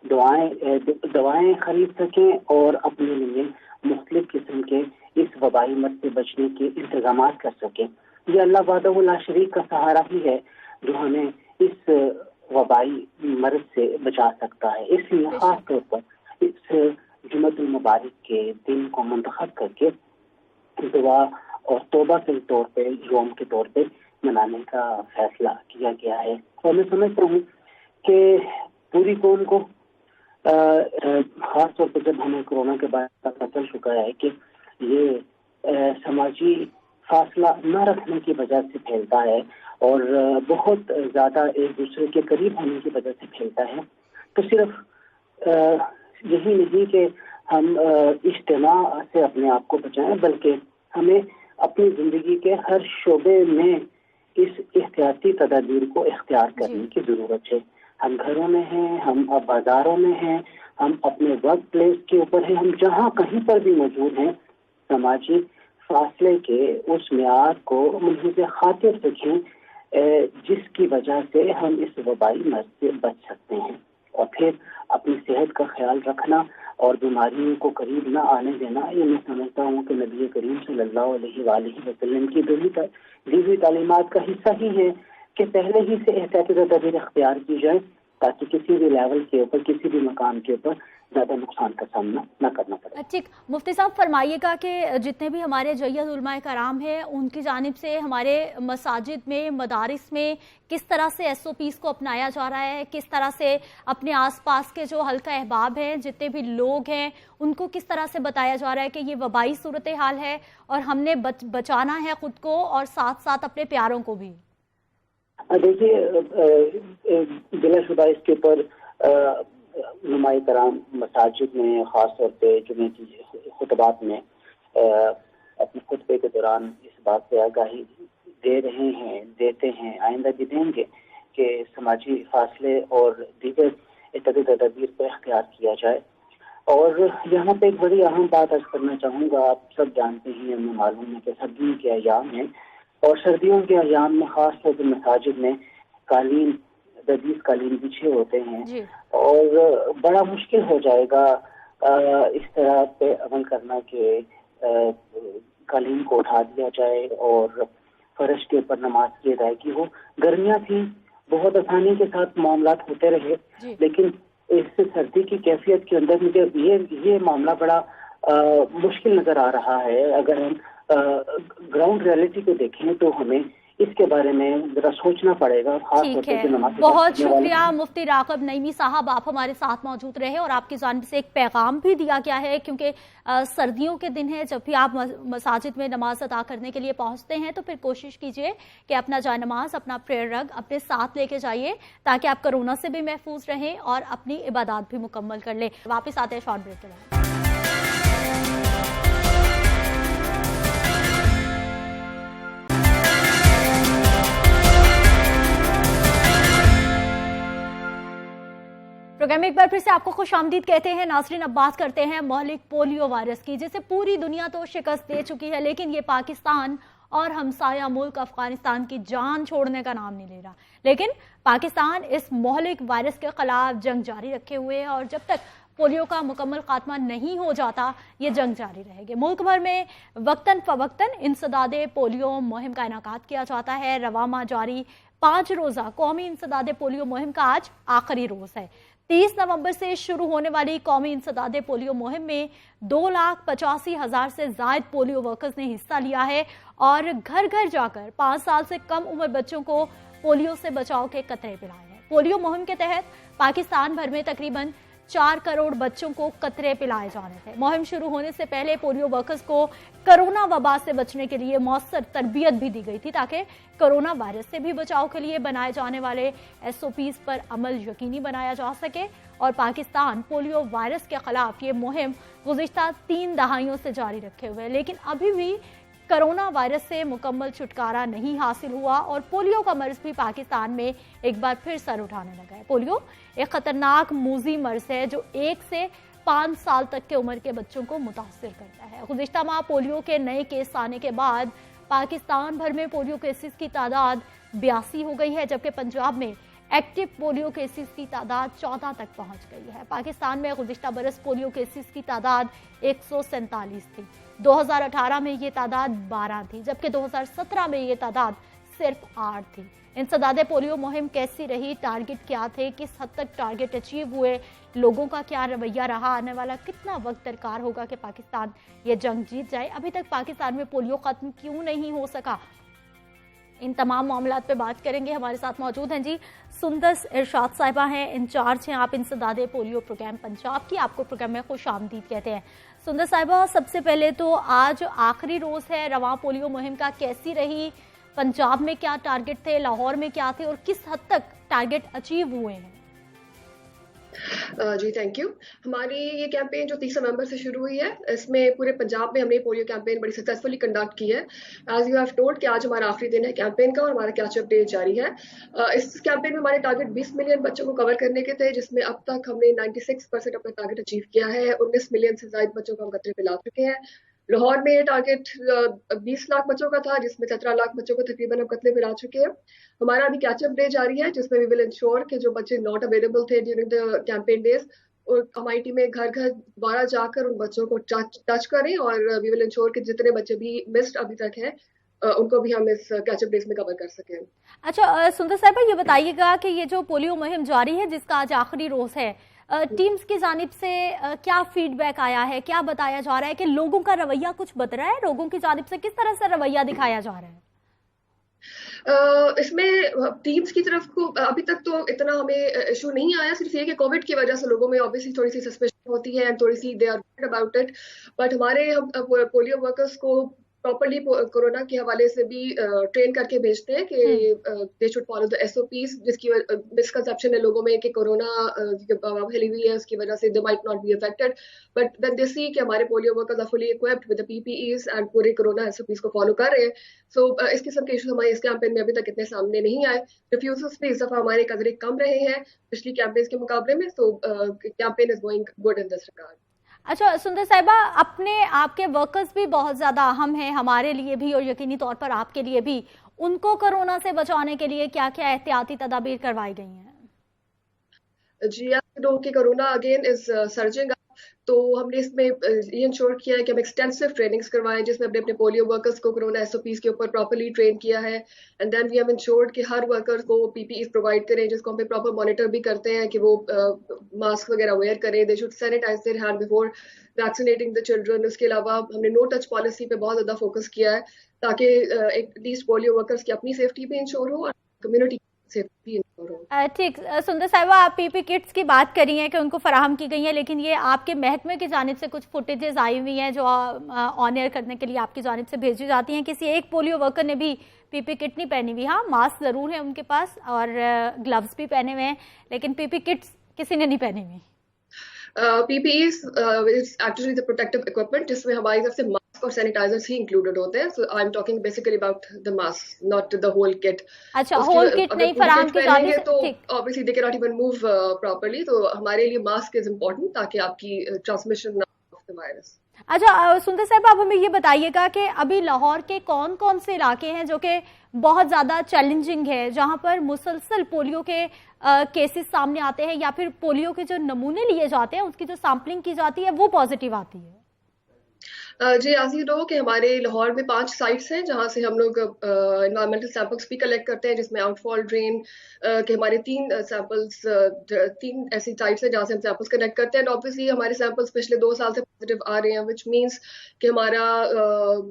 दवाएं खरीद सकें और अपने लिए मुख्तलिफ किस्म के इस वबाई मर्ज से बचने के इंतजाम कर सकें। ये अल्लाह वहदहु ला शरीक का सहारा ही है जो हमें इस वबाई मर्ज से बचा सकता है। इसलिए खास तौर पर इस जुम्मतुल मुबारक के दिन को मुंतखब करके दुआ और तौबा के तौर पे, यौम के तौर पे मनाने का फैसला किया गया है। और मैं समझता हूँ कि पूरी कौम को खास तौर पर जब हमें कोरोना के बाद पता चल चुका है कि ये समाजी फासला न रखने की वजह से फैलता है और बहुत ज्यादा एक दूसरे के करीब होने की वजह से फैलता है, तो सिर्फ यही नहीं कि हम इज्तिमा से अपने आप को बचाएं बल्कि हमें अपनी जिंदगी के हर शोबे में इस एहतियाती तदाबीर को इख्तियार करने की जरूरत है। हम घरों में हैं, हम अब बाजारों में हैं, हम अपने वर्क प्लेस के ऊपर हैं, हम जहाँ कहीं पर भी मौजूद हैं, समाजी फासले के उस मियार को मुनहिज खातिर रखें जिसकी वजह से हम इस वबाई मर्ज से बच सकते हैं। और फिर अपनी सेहत का ख्याल रखना और बीमारियों को करीब न आने देना, ये मैं समझता हूँ कि नबी करीम सल्लल्लाहु अलैहि वसल्लम की दी हुई तालीमात का हिस्सा ही है कि पहले ही से एहतियाती तदबीर इख्तियार की जाए ताकि किसी भी लेवल के ऊपर, किसी भी मकाम के ऊपर ज़्यादा नुकसान का सामना न करना पड़े। ठीक, मुफ्ती साहब फरमाइएगा कि जितने भी हमारे जय्यद उलमाए कराम हैं उनकी जानिब से हमारे मसाजिद में, मदारिस में किस तरह से SOPs को अपनाया जा रहा है, किस तरह से अपने आसपास के जो हल्का अहबाब हैं, जितने भी लोग हैं, उनको किस तरह से बताया जा रहा है कि ये वबाई सूरत हाल है और हमने बचाना है खुद को और साथ साथ अपने प्यारों को भी। देखिए, बिलाशुबा इसके ऊपर उलमाए कराम मसाजिद में खास तौर पे जुमे की खुतबात में अपने खुतबे के दौरान इस बात पे आगाही दे रहे हैं, देते हैं, आइंदा भी देंगे कि समाजी फासले और दीगर एहतियाती तदाबीर पर इख्तियार किया जाए। और यहाँ पे एक बड़ी अहम बात अर्ज करना चाहूँगा। आप सब जानते हैं, हमें मालूम है कि सर्दियों के अयाम हैं और सर्दियों के अयाम में खास तौर पर मसाजिद में कालीन, दबीज कालीन बिछे होते हैं और बड़ा मुश्किल हो जाएगा इस तरह पे अमल करना कि कालीन को उठा दिया जाए और फर्श के ऊपर नमाज की अदायगी हो। गर्मियाँ थी, बहुत आसानी के साथ मामलात होते रहे, लेकिन इस सर्दी की कैफियत के अंदर मुझे ये मामला बड़ा मुश्किल नजर आ रहा है। अगर हम ग्राउंड रियलिटी को देखें तो हमें इसके बारे में जरा सोचना पड़ेगा। ठीक है, बहुत शुक्रिया मुफ्ती राग़िब नईमी साहब, आप हमारे साथ मौजूद रहे और आपकी जानिब से एक पैगाम भी दिया गया है, क्योंकि सर्दियों के दिन है, जब भी आप मसाजिद में नमाज अदा करने के लिए पहुंचते हैं तो फिर कोशिश कीजिए कि अपना जायनमाज, अपना प्रेयर रग अपने साथ लेके जाइए ताकि आप कोरोना से भी महफूज रहें और अपनी इबादत भी मुकम्मल कर लें। वापस आते हैं शॉर्ट ब्रेक के बाद। प्रोग्राम में एक बार फिर से आपको खुशामदीद कहते हैं। नाज़रीन, अब बात करते हैं महलिक पोलियो वायरस की, जिसे पूरी दुनिया तो शिकस्त दे चुकी है, लेकिन ये पाकिस्तान और हमसाया मुल्क अफगानिस्तान की जान छोड़ने का नाम नहीं ले रहा। लेकिन पाकिस्तान इस महलिक वायरस के खिलाफ जंग जारी रखे हुए है और जब तक पोलियो का मुकम्मल खात्मा नहीं हो जाता ये जंग जारी रहेगी। मुल्क भर में वक्तन फवक्तन इंसदादे पोलियो मुहिम का इनाकात किया जाता है। रवामा जारी 5 रोज़ा कौमी इंसदादे पोलियो मुहिम का आज आखिरी रोज है। 30 नवंबर से शुरू होने वाली कौमी इंसदादे पोलियो मुहिम में 2,85,000 से ज्यादा पोलियो वर्कर्स ने हिस्सा लिया है और घर घर जाकर 5 साल से कम उम्र बच्चों को पोलियो से बचाव के कतरे पिलाए हैं। पोलियो मुहिम के तहत पाकिस्तान भर में तकरीबन 4 करोड़ बच्चों को कतरे पिलाए जाने थे। मुहिम शुरू होने से पहले पोलियो वर्कर्स को कोरोना वबा से बचने के लिए मौसर तरबियत भी दी गई थी ताकि कोरोना वायरस से भी बचाव के लिए बनाए जाने वाले SOPs पर अमल यकीनी बनाया जा सके। और पाकिस्तान पोलियो वायरस के खिलाफ ये मुहिम गुज़िश्ता 3 दहाइयों से जारी रखे हुए है, लेकिन अभी भी कोरोना वायरस से मुकम्मल छुटकारा नहीं हासिल हुआ और पोलियो का मर्ज भी पाकिस्तान में एक बार फिर सर उठाने लगा है। पोलियो एक खतरनाक मूजी मर्ज है जो 1 से 5 साल तक के उम्र के बच्चों को मुतासिर करता है। गुज़िश्ता माह पोलियो के नए केस आने के बाद पाकिस्तान भर में पोलियो केसेस की तादाद 82 हो गई है, जबकि पंजाब में एक्टिव पोलियो केसेस की तादाद 14 तक पहुंच गई है। पाकिस्तान में गुज़िश्ता बरस पोलियो केसेस की तादाद 147 थी। 2018 में ये तादाद 12 थी, जबकि 2017 में ये तादाद सिर्फ 8 थी। इंसदादे पोलियो मुहिम कैसी रही, टारगेट क्या थे, किस हद तक टारगेट अचीव हुए, लोगों का क्या रवैया रहा, आने वाला कितना वक्त दरकार होगा कि पाकिस्तान ये जंग जीत जाए, अभी तक पाकिस्तान में पोलियो खत्म क्यों नहीं हो सका, इन तमाम मामलात पे बात करेंगे। हमारे साथ मौजूद हैं जी सुंदस इरशाद साहिबा हैं, इंचार्ज हैं आप इंसदादे पोलियो प्रोग्राम पंजाब की। आपको प्रोग्राम में खुश आमदीद कहते हैं। सुंदस साहिबा, सबसे पहले तो आज आखिरी रोज है रवां पोलियो मुहिम का, कैसी रही, पंजाब में क्या टारगेट थे, लाहौर में क्या थे और किस हद तक टारगेट अचीव हुए हैं? जी थैंक यू। हमारी ये कैंपेन जो 30 नवंबर से शुरू हुई है, इसमें पूरे पंजाब में हमने पोलियो कैंपेन बड़ी सक्सेसफुली कंडक्ट की है। एज यू हैव टोल्ड कि आज हमारा आखिरी दिन है कैंपेन का और हमारा कैचअप डे जारी है। इस कैंपेन में हमारे टारगेट 20 मिलियन बच्चों को कवर करने के थे, जिसमें अब तक हमने 96% अपना टारगेट अचीव किया है। 19 मिलियन से ज्यादा बच्चों को हम कतरे पिला चुके हैं। लाहौर में ये टारगेट 20 लाख बच्चों का था, जिसमें 17 लाख बच्चों को तकरीबन हम कतरे पिला चुके हैं। हमारा अभी कैचअप डे जारी है, जिसमें वी विल इंश्योर कि जो बच्चे नॉट अवेलेबल थे ड्यूरिंग द कैंपेन डेज, और हमारी टीमें घर घर दोबारा जाकर उन बच्चों को टच करें और वी विल इंश्योर कि जितने बच्चे भी मिस्ड अभी तक हैं उनको भी हम इस कैचअप डेज में कवर कर सकें। अच्छा सुंदर साहिबा, ये बताइएगा कि ये जो पोलियो मुहिम जारी है जिसका आज आखिरी रोज है, टीम्स की जानिब से क्या फीडबैक आया है, क्या बताया जा रहा है कि लोगों का रवैया कुछ बदल रहा है, लोगों की जानिब से किस तरह से रवैया दिखाया जा रहा है? इसमें टीम्स की तरफ को अभी तक तो इतना हमें इशू नहीं आया, सिर्फ ये कि कोविड की वजह से लोगों में ऑब्वियसली थोड़ी सी सस्पेशन होती है, थोड़ी सी they are worried about it. But हमारे पोलियो वर्कर्स को प्रॉपरली कोरोना के हवाले से भी ट्रेन करके भेजते हैं कि they should follow the SOPs, जिसकी मिसकंसेप्शन है लोगों में कि कोरोना फैली हुई है, उसकी वजह से they might not be affected, but when they see कि हमारे polio workers are fully equipped with the PPEs and पूरे कोरोना SOPs को फॉलो कर रहे हैं। सो इस किस्म के इशूज हमारे इस कैंपेन में अभी तक इतने सामने नहीं आए। रिफ्यूजल्स भी इस दफा हमारे कदरे कम रहे हैं पिछली कैंपेन्स के मुकाबले में, so campaign is going good in this regard. अच्छा सुंदर साहिबा, अपने आपके वर्कर्स भी बहुत ज़्यादा अहम हैं हमारे लिए भी और यकीनी तौर पर आपके लिए भी। उनको कोरोना से बचाने के लिए क्या क्या एहतियाती तदाबीर करवाई गई हैं? जी, कि कोरोना अगेन इज सर्जिंग, तो हमने इसमें ये इंश्योर किया है कि हम एक्सटेंसिव ट्रेनिंग्स करवाएं जिसमें अपने अपने पोलियो वर्कर्स को कोरोना SOPs के ऊपर प्रॉपर्ली ट्रेन किया है, and then we have ensured कि हर वर्कर को PPEs प्रोवाइड करें, जिसको हम प्रॉपर मॉनिटर भी करते हैं कि वो मास्क वगैरह वेयर करें, they should sanitize their hand before vaccinating the children. उसके अलावा हमने नो टच पॉलिसी पे बहुत ज़्यादा फोकस किया है ताकि एटलीस्ट पोलियो वर्कर्स की अपनी सेफ्टी भी इंश्योर हो और कम्युनिटी ठीक। सुंदर साहिबा, आप PP किट्स की बात करी हैं कि उनको फराहम की गई हैं, लेकिन ये आपके महकमे की जानिब से कुछ फुटेजेस आई हुई हैं जो ऑन एयर करने के लिए आपकी जानिब से भेजी जाती हैं। किसी एक पोलियो वर्कर ने भी PP किट नहीं पहनी हुई। हाँ, मास्क ज़रूर है उनके पास और ग्लव्स भी पहने हुए हैं, लेकिन PP किट्स किसी ने नहीं पहनी हुई। PPEs is actually the protective equipment जिसमें हमारी तरफ से मास्क और सैनिटाइजर्स ही इंक्लूडेड होते हैं। So I'm talking basically about the mask, not the whole kit. अच्छा, होल किट नहीं फराहम की जाती है तो obviously they cannot even move properly, तो हमारे लिए मास्क इज इम्पोर्टेंट ताकि आपकी ट्रांसमिशन ना ऑफ द वायरस। अच्छा सुंदर साहब, आप हमें ये बताइएगा कि अभी लाहौर के कौन कौन से इलाके हैं जो कि बहुत ज़्यादा चैलेंजिंग है, जहां पर मुसलसल पोलियो के केसेस सामने आते हैं या फिर पोलियो के जो नमूने लिए जाते हैं उसकी जो सैम्पलिंग की जाती है वो पॉजिटिव आती है? जी, आज़ी लो कि हमारे लाहौर में 5 साइट्स हैं जहां से हम लोग एनवायरमेंटल सैंपल्स भी कलेक्ट करते हैं, जिसमें आउटफॉल ड्रेन के हमारे 3 ऐसी साइट्स हैं जहां से हम सैंपल्स कलेक्ट करते हैं। ऑब्वियसली हमारे सैंपल्स पिछले 2 साल से पॉजिटिव आ रहे हैं, विच मीन्स कि हमारा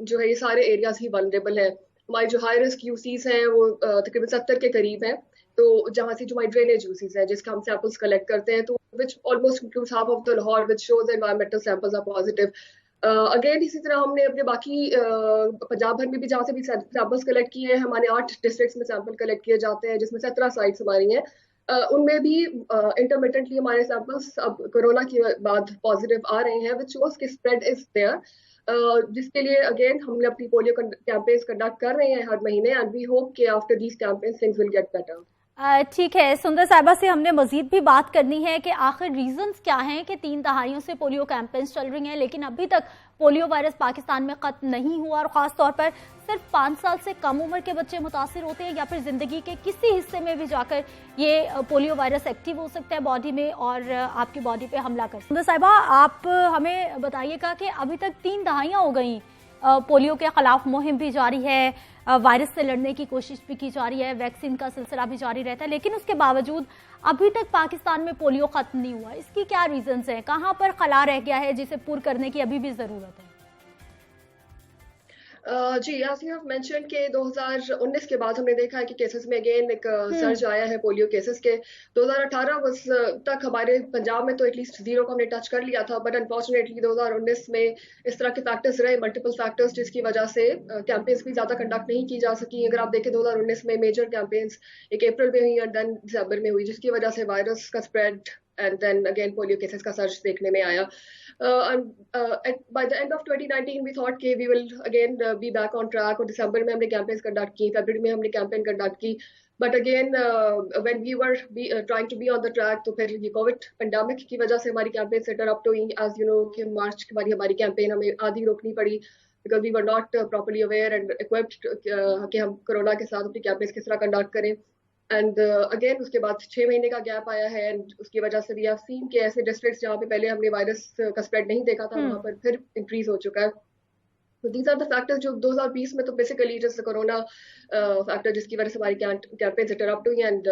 जो है ये सारे एरियाज ही वल्नरेबल है। हमारी जो हाई रिस्क यूसीज हैं वो तकरीबन 70 के करीब हैं, तो जहाँ से जो हमारी ड्रेनेज यूसीज हैं जिसका हम सैंपल्स कलेक्ट करते हैं, तो which almost includes half of the Lahore, which shows environmental samples are positive. Again इसी तरह हमने अपने बाकी पंजाब भर में भी जहाँ से भी सैंपल्स कलेक्ट किए हैं, हमारे 8 डिस्ट्रिक्ट्स में सैंपल कलेक्ट किए जाते हैं जिसमें 17 साइट्स हमारी हैं। उनमें भी इंटरमिटेंटली हमारे सैंपल्स अब कोरोना के बाद पॉजिटिव आ रहे हैं, विच शोज कि स्प्रेड इज देयर, जिसके लिए अगेन हमने अपनी पोलियो कैंपेन्स कंडक्ट कर रहे हैं हर महीने, एंड वी होप कि after these campaigns things will get better. ठीक है, सुंदर साहिबा से हमने मजीद भी बात करनी है कि आखिर रीजंस क्या हैं कि 3 दहाइयों से पोलियो कैंपेन्स चल रही हैं लेकिन अभी तक पोलियो वायरस पाकिस्तान में खत्म नहीं हुआ, और ख़ास तौर पर सिर्फ 5 साल से कम उम्र के बच्चे मुतासिर होते हैं या फिर ज़िंदगी के किसी हिस्से में भी जाकर ये पोलियो वायरस एक्टिव हो सकता है बॉडी में और आपकी बॉडी पे हमला कर। सुंदर साहिबा, आप हमें बताइएगा कि अभी तक 3 दहाइयाँ हो गई, पोलियो के खिलाफ मुहिम भी जारी है, वायरस से लड़ने की कोशिश भी की जा रही है, वैक्सीन का सिलसिला भी जारी रहता है, लेकिन उसके बावजूद अभी तक पाकिस्तान में पोलियो खत्म नहीं हुआ। इसकी क्या रीजंस हैं? कहाँ पर खला रह गया है जिसे पूरा करने की अभी भी जरूरत है? जी, एज यू हैव मेंशन के 2019 के बाद हमने देखा है कि केसेस में अगेन एक सर्ज आया है पोलियो केसेस के। 2018 तक हमारे पंजाब में तो एटलीस्ट 0 को हमने टच कर लिया था, बट अनफॉर्चुनेटली 2019 में इस तरह के फैक्टर्स रहे, मल्टीपल फैक्टर्स, जिसकी वजह से कैंपेन्स भी ज़्यादा कंडक्ट नहीं की जा सकी। अगर आप देखें 2019 में मेजर कैंपेन्स एक अप्रैल में हुई और देन दिसंबर में हुई, जिसकी वजह से वायरस का spread and then again polio cases का सर्च देखने में आया। By the end of 2019 we thought कि we will again be back on track, और दिसंबर में हमने कैंपेन्स कंडक्ट की, फरवरी में हमने कैंपेन कंडक्ट की, but again when we were trying to be on the track, तो फिर ये कोविड पेंडेमिक की वजह से हमारी कैंपेन से इंटरप्ट हुई। एज यू नो कि मार्च के बाद हमारी कैंपेन हमें आधी रोकनी पड़ी because we were not properly aware and equipped कि हम कोरोना के साथ अपनी कैंपेन किस तरह कंडक्ट करें। एंड अगेन उसके बाद 6 महीने का गैप आया है, एंड उसकी वजह से भी आप सीन के ऐसे डिस्ट्रिक्ट्स जहाँ पे पहले हमने वायरस का स्प्रेड नहीं देखा था वहाँ पर फिर इंक्रीज हो चुका है। तो दीज आर द फैक्टर्स जो 2020 में तो बेसिकली जस्ट कोरोना फैक्टर जिसकी वजह से हमारी कैंपेन्स इंटरप्ट हुई एंड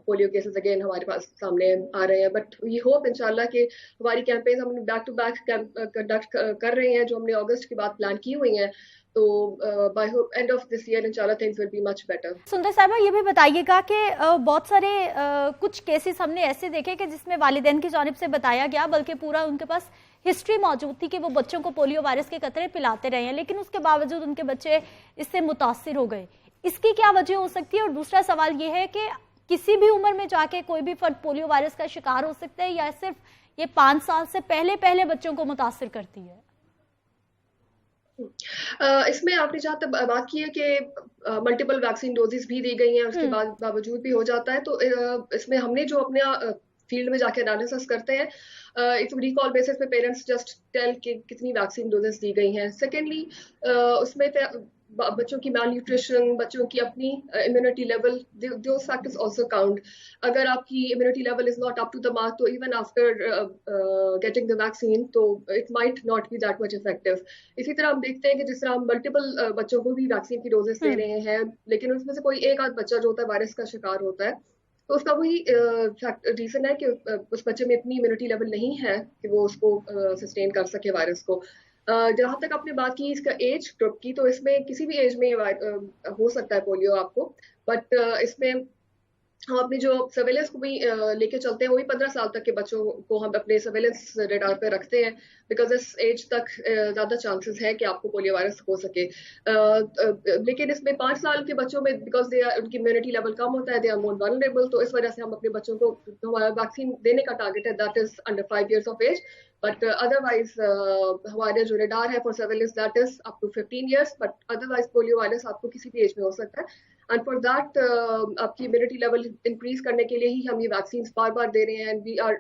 पोलियो केसेस अगेन हमारे पास सामने आ रहे हैं। बट वी होप इंशाल्लाह कि हमारी कैंपेन्स हम बैक टू बैक कंडक्ट कर रहे हैं जो हमने अगस्त के बाद प्लान की हुई हैं, तो by end of this year इंशाल्लाह things will be much better. Sundar Sahiba, ये भी बताइएगा कि बहुत सारे कुछ केसेस हमने ऐसे देखे कि जिसमें वालिदैन की जानिब से बताया गया, बल्कि पूरा उनके पास हिस्ट्री मौजूद थी कि वो बच्चों को पोलियो वायरस के कतरे पिलाते रहे हैं, लेकिन उसके बावजूद उनके बच्चे इससे मुतासिर हो गए। इसकी क्या वजह हो सकती है? और दूसरा सवाल ये है कि किसी भी उम्र में जाके कोई भी फर्द पोलियो वायरस का शिकार हो सकता है या सिर्फ ये 5 साल से पहले बच्चों को मुतासिर करती है? इसमें आपने जहाँ तक बात की है कि मल्टीपल वैक्सीन डोजेस भी दी गई हैं, उसके बावजूद भी हो जाता है, तो इसमें हमने जो अपने फील्ड में जाके एनालिसिस करते हैं, एक रिकॉल बेसिस पे पेरेंट्स जस्ट टेल कि कितनी वैक्सीन डोजेस दी गई हैं। सेकेंडली उसमें बच्चों की मैल न्यूट्रिशन, बच्चों की अपनी immunity level, those factors also count. अगर आपकी immunity level is not up to the mark, तो even after getting the vaccine तो it might not be that much effective. इसी तरह हम देखते हैं कि जिस तरह हम मल्टीपल बच्चों को भी वैक्सीन की डोजेस दे रहे हैं, लेकिन उसमें से कोई एक आध बच्चा जो होता है वायरस का शिकार होता है, तो उसका वही रीजन है कि उस बच्चे में इतनी इम्यूनिटी लेवल नहीं है कि वो उसको सस्टेन कर सके वायरस को। जहाँ तक आपने बात की इसका एज ग्रुप की, तो इसमें किसी भी एज में हो सकता है पोलियो आपको, बट इसमें हम अपनी जो सर्वेलेंस को भी लेके चलते हैं, वही 15 साल तक के बच्चों को हम अपने सर्वेलेंस रेडार पे रखते हैं, बिकॉज इस एज तक ज्यादा चांसेस है कि आपको पोलियो वायरस हो सके। लेकिन इसमें 5 साल के बच्चों में बिकॉज उनकी इम्यूनिटी लेवल कम होता है, दे आर मोर वल्नरेबल, तो इस वजह से हम अपने बच्चों को हमारा वैक्सीन देने का टारगेट है that is under 5 years of age, but otherwise हमारे जो रेडार है for surveillance that is up to 15 years, but otherwise polio virus आपको किसी भी एज में हो सकता है। एंड फॉर दैट आपकी इम्यूनिटी लेवल इंक्रीज करने के लिए ही हम ये वैक्सीन बार बार दे रहे हैं, and we are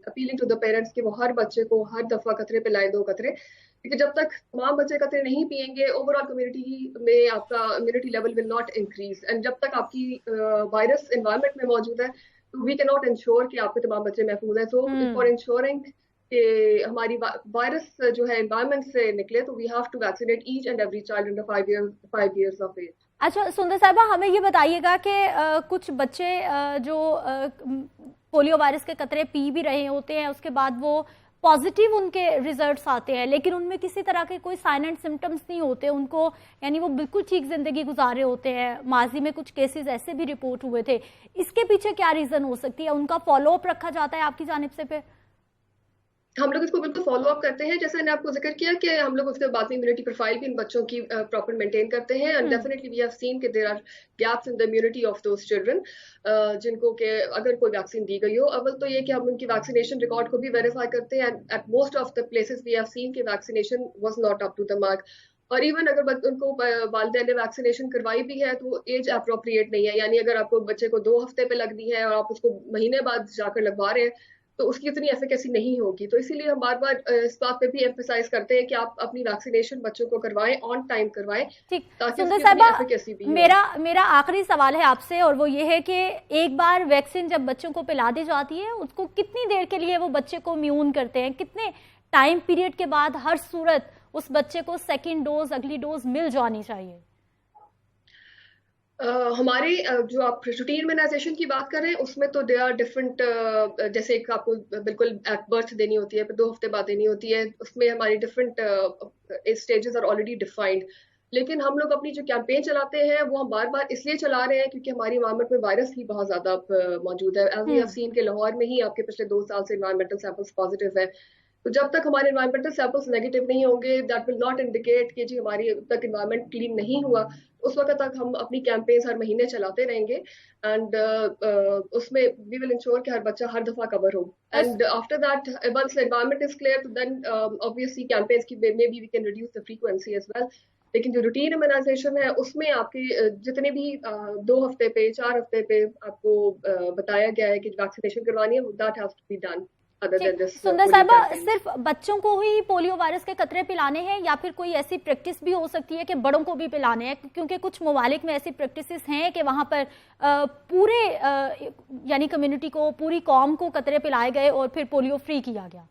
appealing to the parents कि वो हर बच्चे को हर दफा कतरे पिलाएं, 2 कतरे, क्योंकि जब तक तमाम बच्चे कतरे नहीं पियेंगे, ओवरऑल कम्युनिटी में आपका immunity level will not increase, and जब तक आपकी वायरस एनवायरमेंट में मौजूद है, तो वी कैन नॉट इंश्योर कि आपके तमाम बच्चे महफूज हैं। सो फॉर इंश्योरिंग कि हमारी वायरस जो है एनवायरमेंट से निकले, तो we have to vaccinate each and every child under 5 years of age। अच्छा सुंदर साहिबा, हमें ये बताइएगा कि कुछ बच्चे जो पोलियो वायरस के कतरे पी भी रहे होते हैं, उसके बाद वो पॉजिटिव उनके रिजल्ट्स आते हैं, लेकिन उनमें किसी तरह के कोई साइन एंड सिम्टम्स नहीं होते उनको, यानी वो बिल्कुल ठीक जिंदगी गुजार रहे होते हैं। माजी में कुछ केसेस ऐसे भी रिपोर्ट हुए थे, इसके पीछे क्या रीजन हो सकती है? उनका फॉलोअप रखा जाता है आपकी जानिब से? फिर हम लोग इसको बिल्कुल फॉलो अप करते हैं, जैसे मैंने आपको जिक्र किया कि हम लोग उसके बाद में इम्यूनिटी प्रोफाइल भी इन बच्चों की प्रॉपर मेंटेन करते हैं, and definitely we have seen कि there are gaps in the immunity of those children जिनको कि अगर कोई वैक्सीन दी गई हो। अव्वल तो ये कि हम उनकी वैक्सीनेशन रिकॉर्ड को भी वेरीफाई करते हैं, and at most of the places we have seen कि vaccination was not up to the mark, और इवन अगर उनको वालिदैन ने वैक्सीनेशन करवाई भी है तो एज अप्रोप्रिएट नहीं है, यानी अगर आपको बच्चे को 2 हफ्ते पे लगनी है और आप उसको महीने बाद जाकर लगवा रहे हैं, तो उसकी इतनी एफिकेसी नहीं होगी। तो इसीलिए हम बार बार इस बात पे भी एम्फसाइज करते हैं कि आप अपनी वैक्सीनेशन बच्चों को करवाएं, ऑन टाइम करवाएं, ठीक। ताकि सुंदर उसकी अपनी साहिबा, एफिकेसी भी मेरा आखिरी सवाल है आपसे, और वो ये है कि एक बार वैक्सीन जब बच्चों को पिला दी जाती है, उसको कितनी देर के लिए वो बच्चे को इम्यून करते हैं? कितने टाइम पीरियड के बाद हर सूरत उस बच्चे को सेकेंड डोज, अगली डोज मिल जानी चाहिए? हमारे जो आप रूटीन इम्यूनाइजेशन की बात कर रहे हैं, उसमें तो दे आर डिफरेंट, जैसे एक आपको बिल्कुल एट बर्थ देनी होती है, फिर 2 हफ्ते बाद देनी होती है, उसमें हमारी different stages are already defined. लेकिन हम लोग अपनी जो कैंपेन चलाते हैं वो हम बार बार इसलिए चला रहे हैं क्योंकि हमारी इन्वायरमेंट में वायरस ही बहुत ज्यादा मौजूद है। एज वी हैव सीन के लाहौर में ही आपके पिछले 2 साल से इन्वायरमेंटल सैंपल्स पॉजिटिव है, तो जब तक हमारे इन्वायरमेंटल सैंपल्स नेगेटिव नहीं होंगे, दैट विल नॉट इंडिकेट कि जी हमारी अब तक इन्वायरमेंट क्लीन नहीं हुआ, उस वक्त तक हम अपनी कैंपेन्स हर महीने चलाते रहेंगे, एंड उसमें वी विल इंश्योर कि हर बच्चा हर दफा कवर हो, and after that once the environment is clear, then obviously campaigns की maybe we can reduce the frequency as well. लेकिन जो रूटीन इम्यूनाइजेशन है उसमें आपके जितने भी 2 हफ्ते पे, 4 हफ्ते पे आपको बताया गया है कि वैक्सीनेशन करवानी है, that has to be done. सुंदर साहिबा, सिर्फ बच्चों को ही पोलियो वायरस के कतरे पिलाने हैं या फिर कोई ऐसी प्रैक्टिस भी हो सकती है कि बड़ों को भी पिलाने हैं? क्योंकि कुछ ममालिक में ऐसी प्रैक्टिसेस हैं कि वहां पर पूरे यानी कम्युनिटी को, पूरी कौम को कतरे पिलाए गए और फिर पोलियो फ्री किया गया।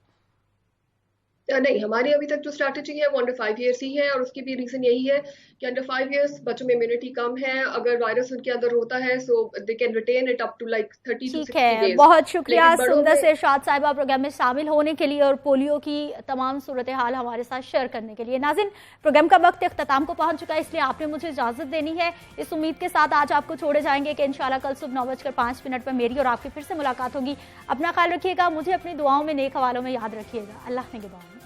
नहीं, हमारी अभी तक जो स्ट्रैटेजी है वो अंडर 5 ईयर्स ही है, और उसकी भी रीजन यही है कि अंडर 5 ईयर्स बच्चों में इम्यूनिटी कम है। अगर वायरस उनके अंदर होता है so they can retain it up to like 30 to 60 days. बहुत शुक्रिया सुंदर से इरशाद साहिबा प्रोग्राम में शामिल होने के लिए और पोलियो की तमाम सूरत हाल हमारे साथ शेयर करने के लिए। नाज़रीन, प्रोग्राम का वक्त इख्तिताम को पहुंच चुका है, इसलिए आपने मुझे इजाजत देनी है। इस उम्मीद के साथ आज आपको छोड़े जाएंगे कि इंशाल्लाह कल सुबह 9:05 पर मेरी और आपकी फिर से मुलाकात होगी। अपना ख्याल रखिएगा, मुझे अपनी दुआओं में नेक हवालों में याद रखिएगा। अल्लाह निगहबान।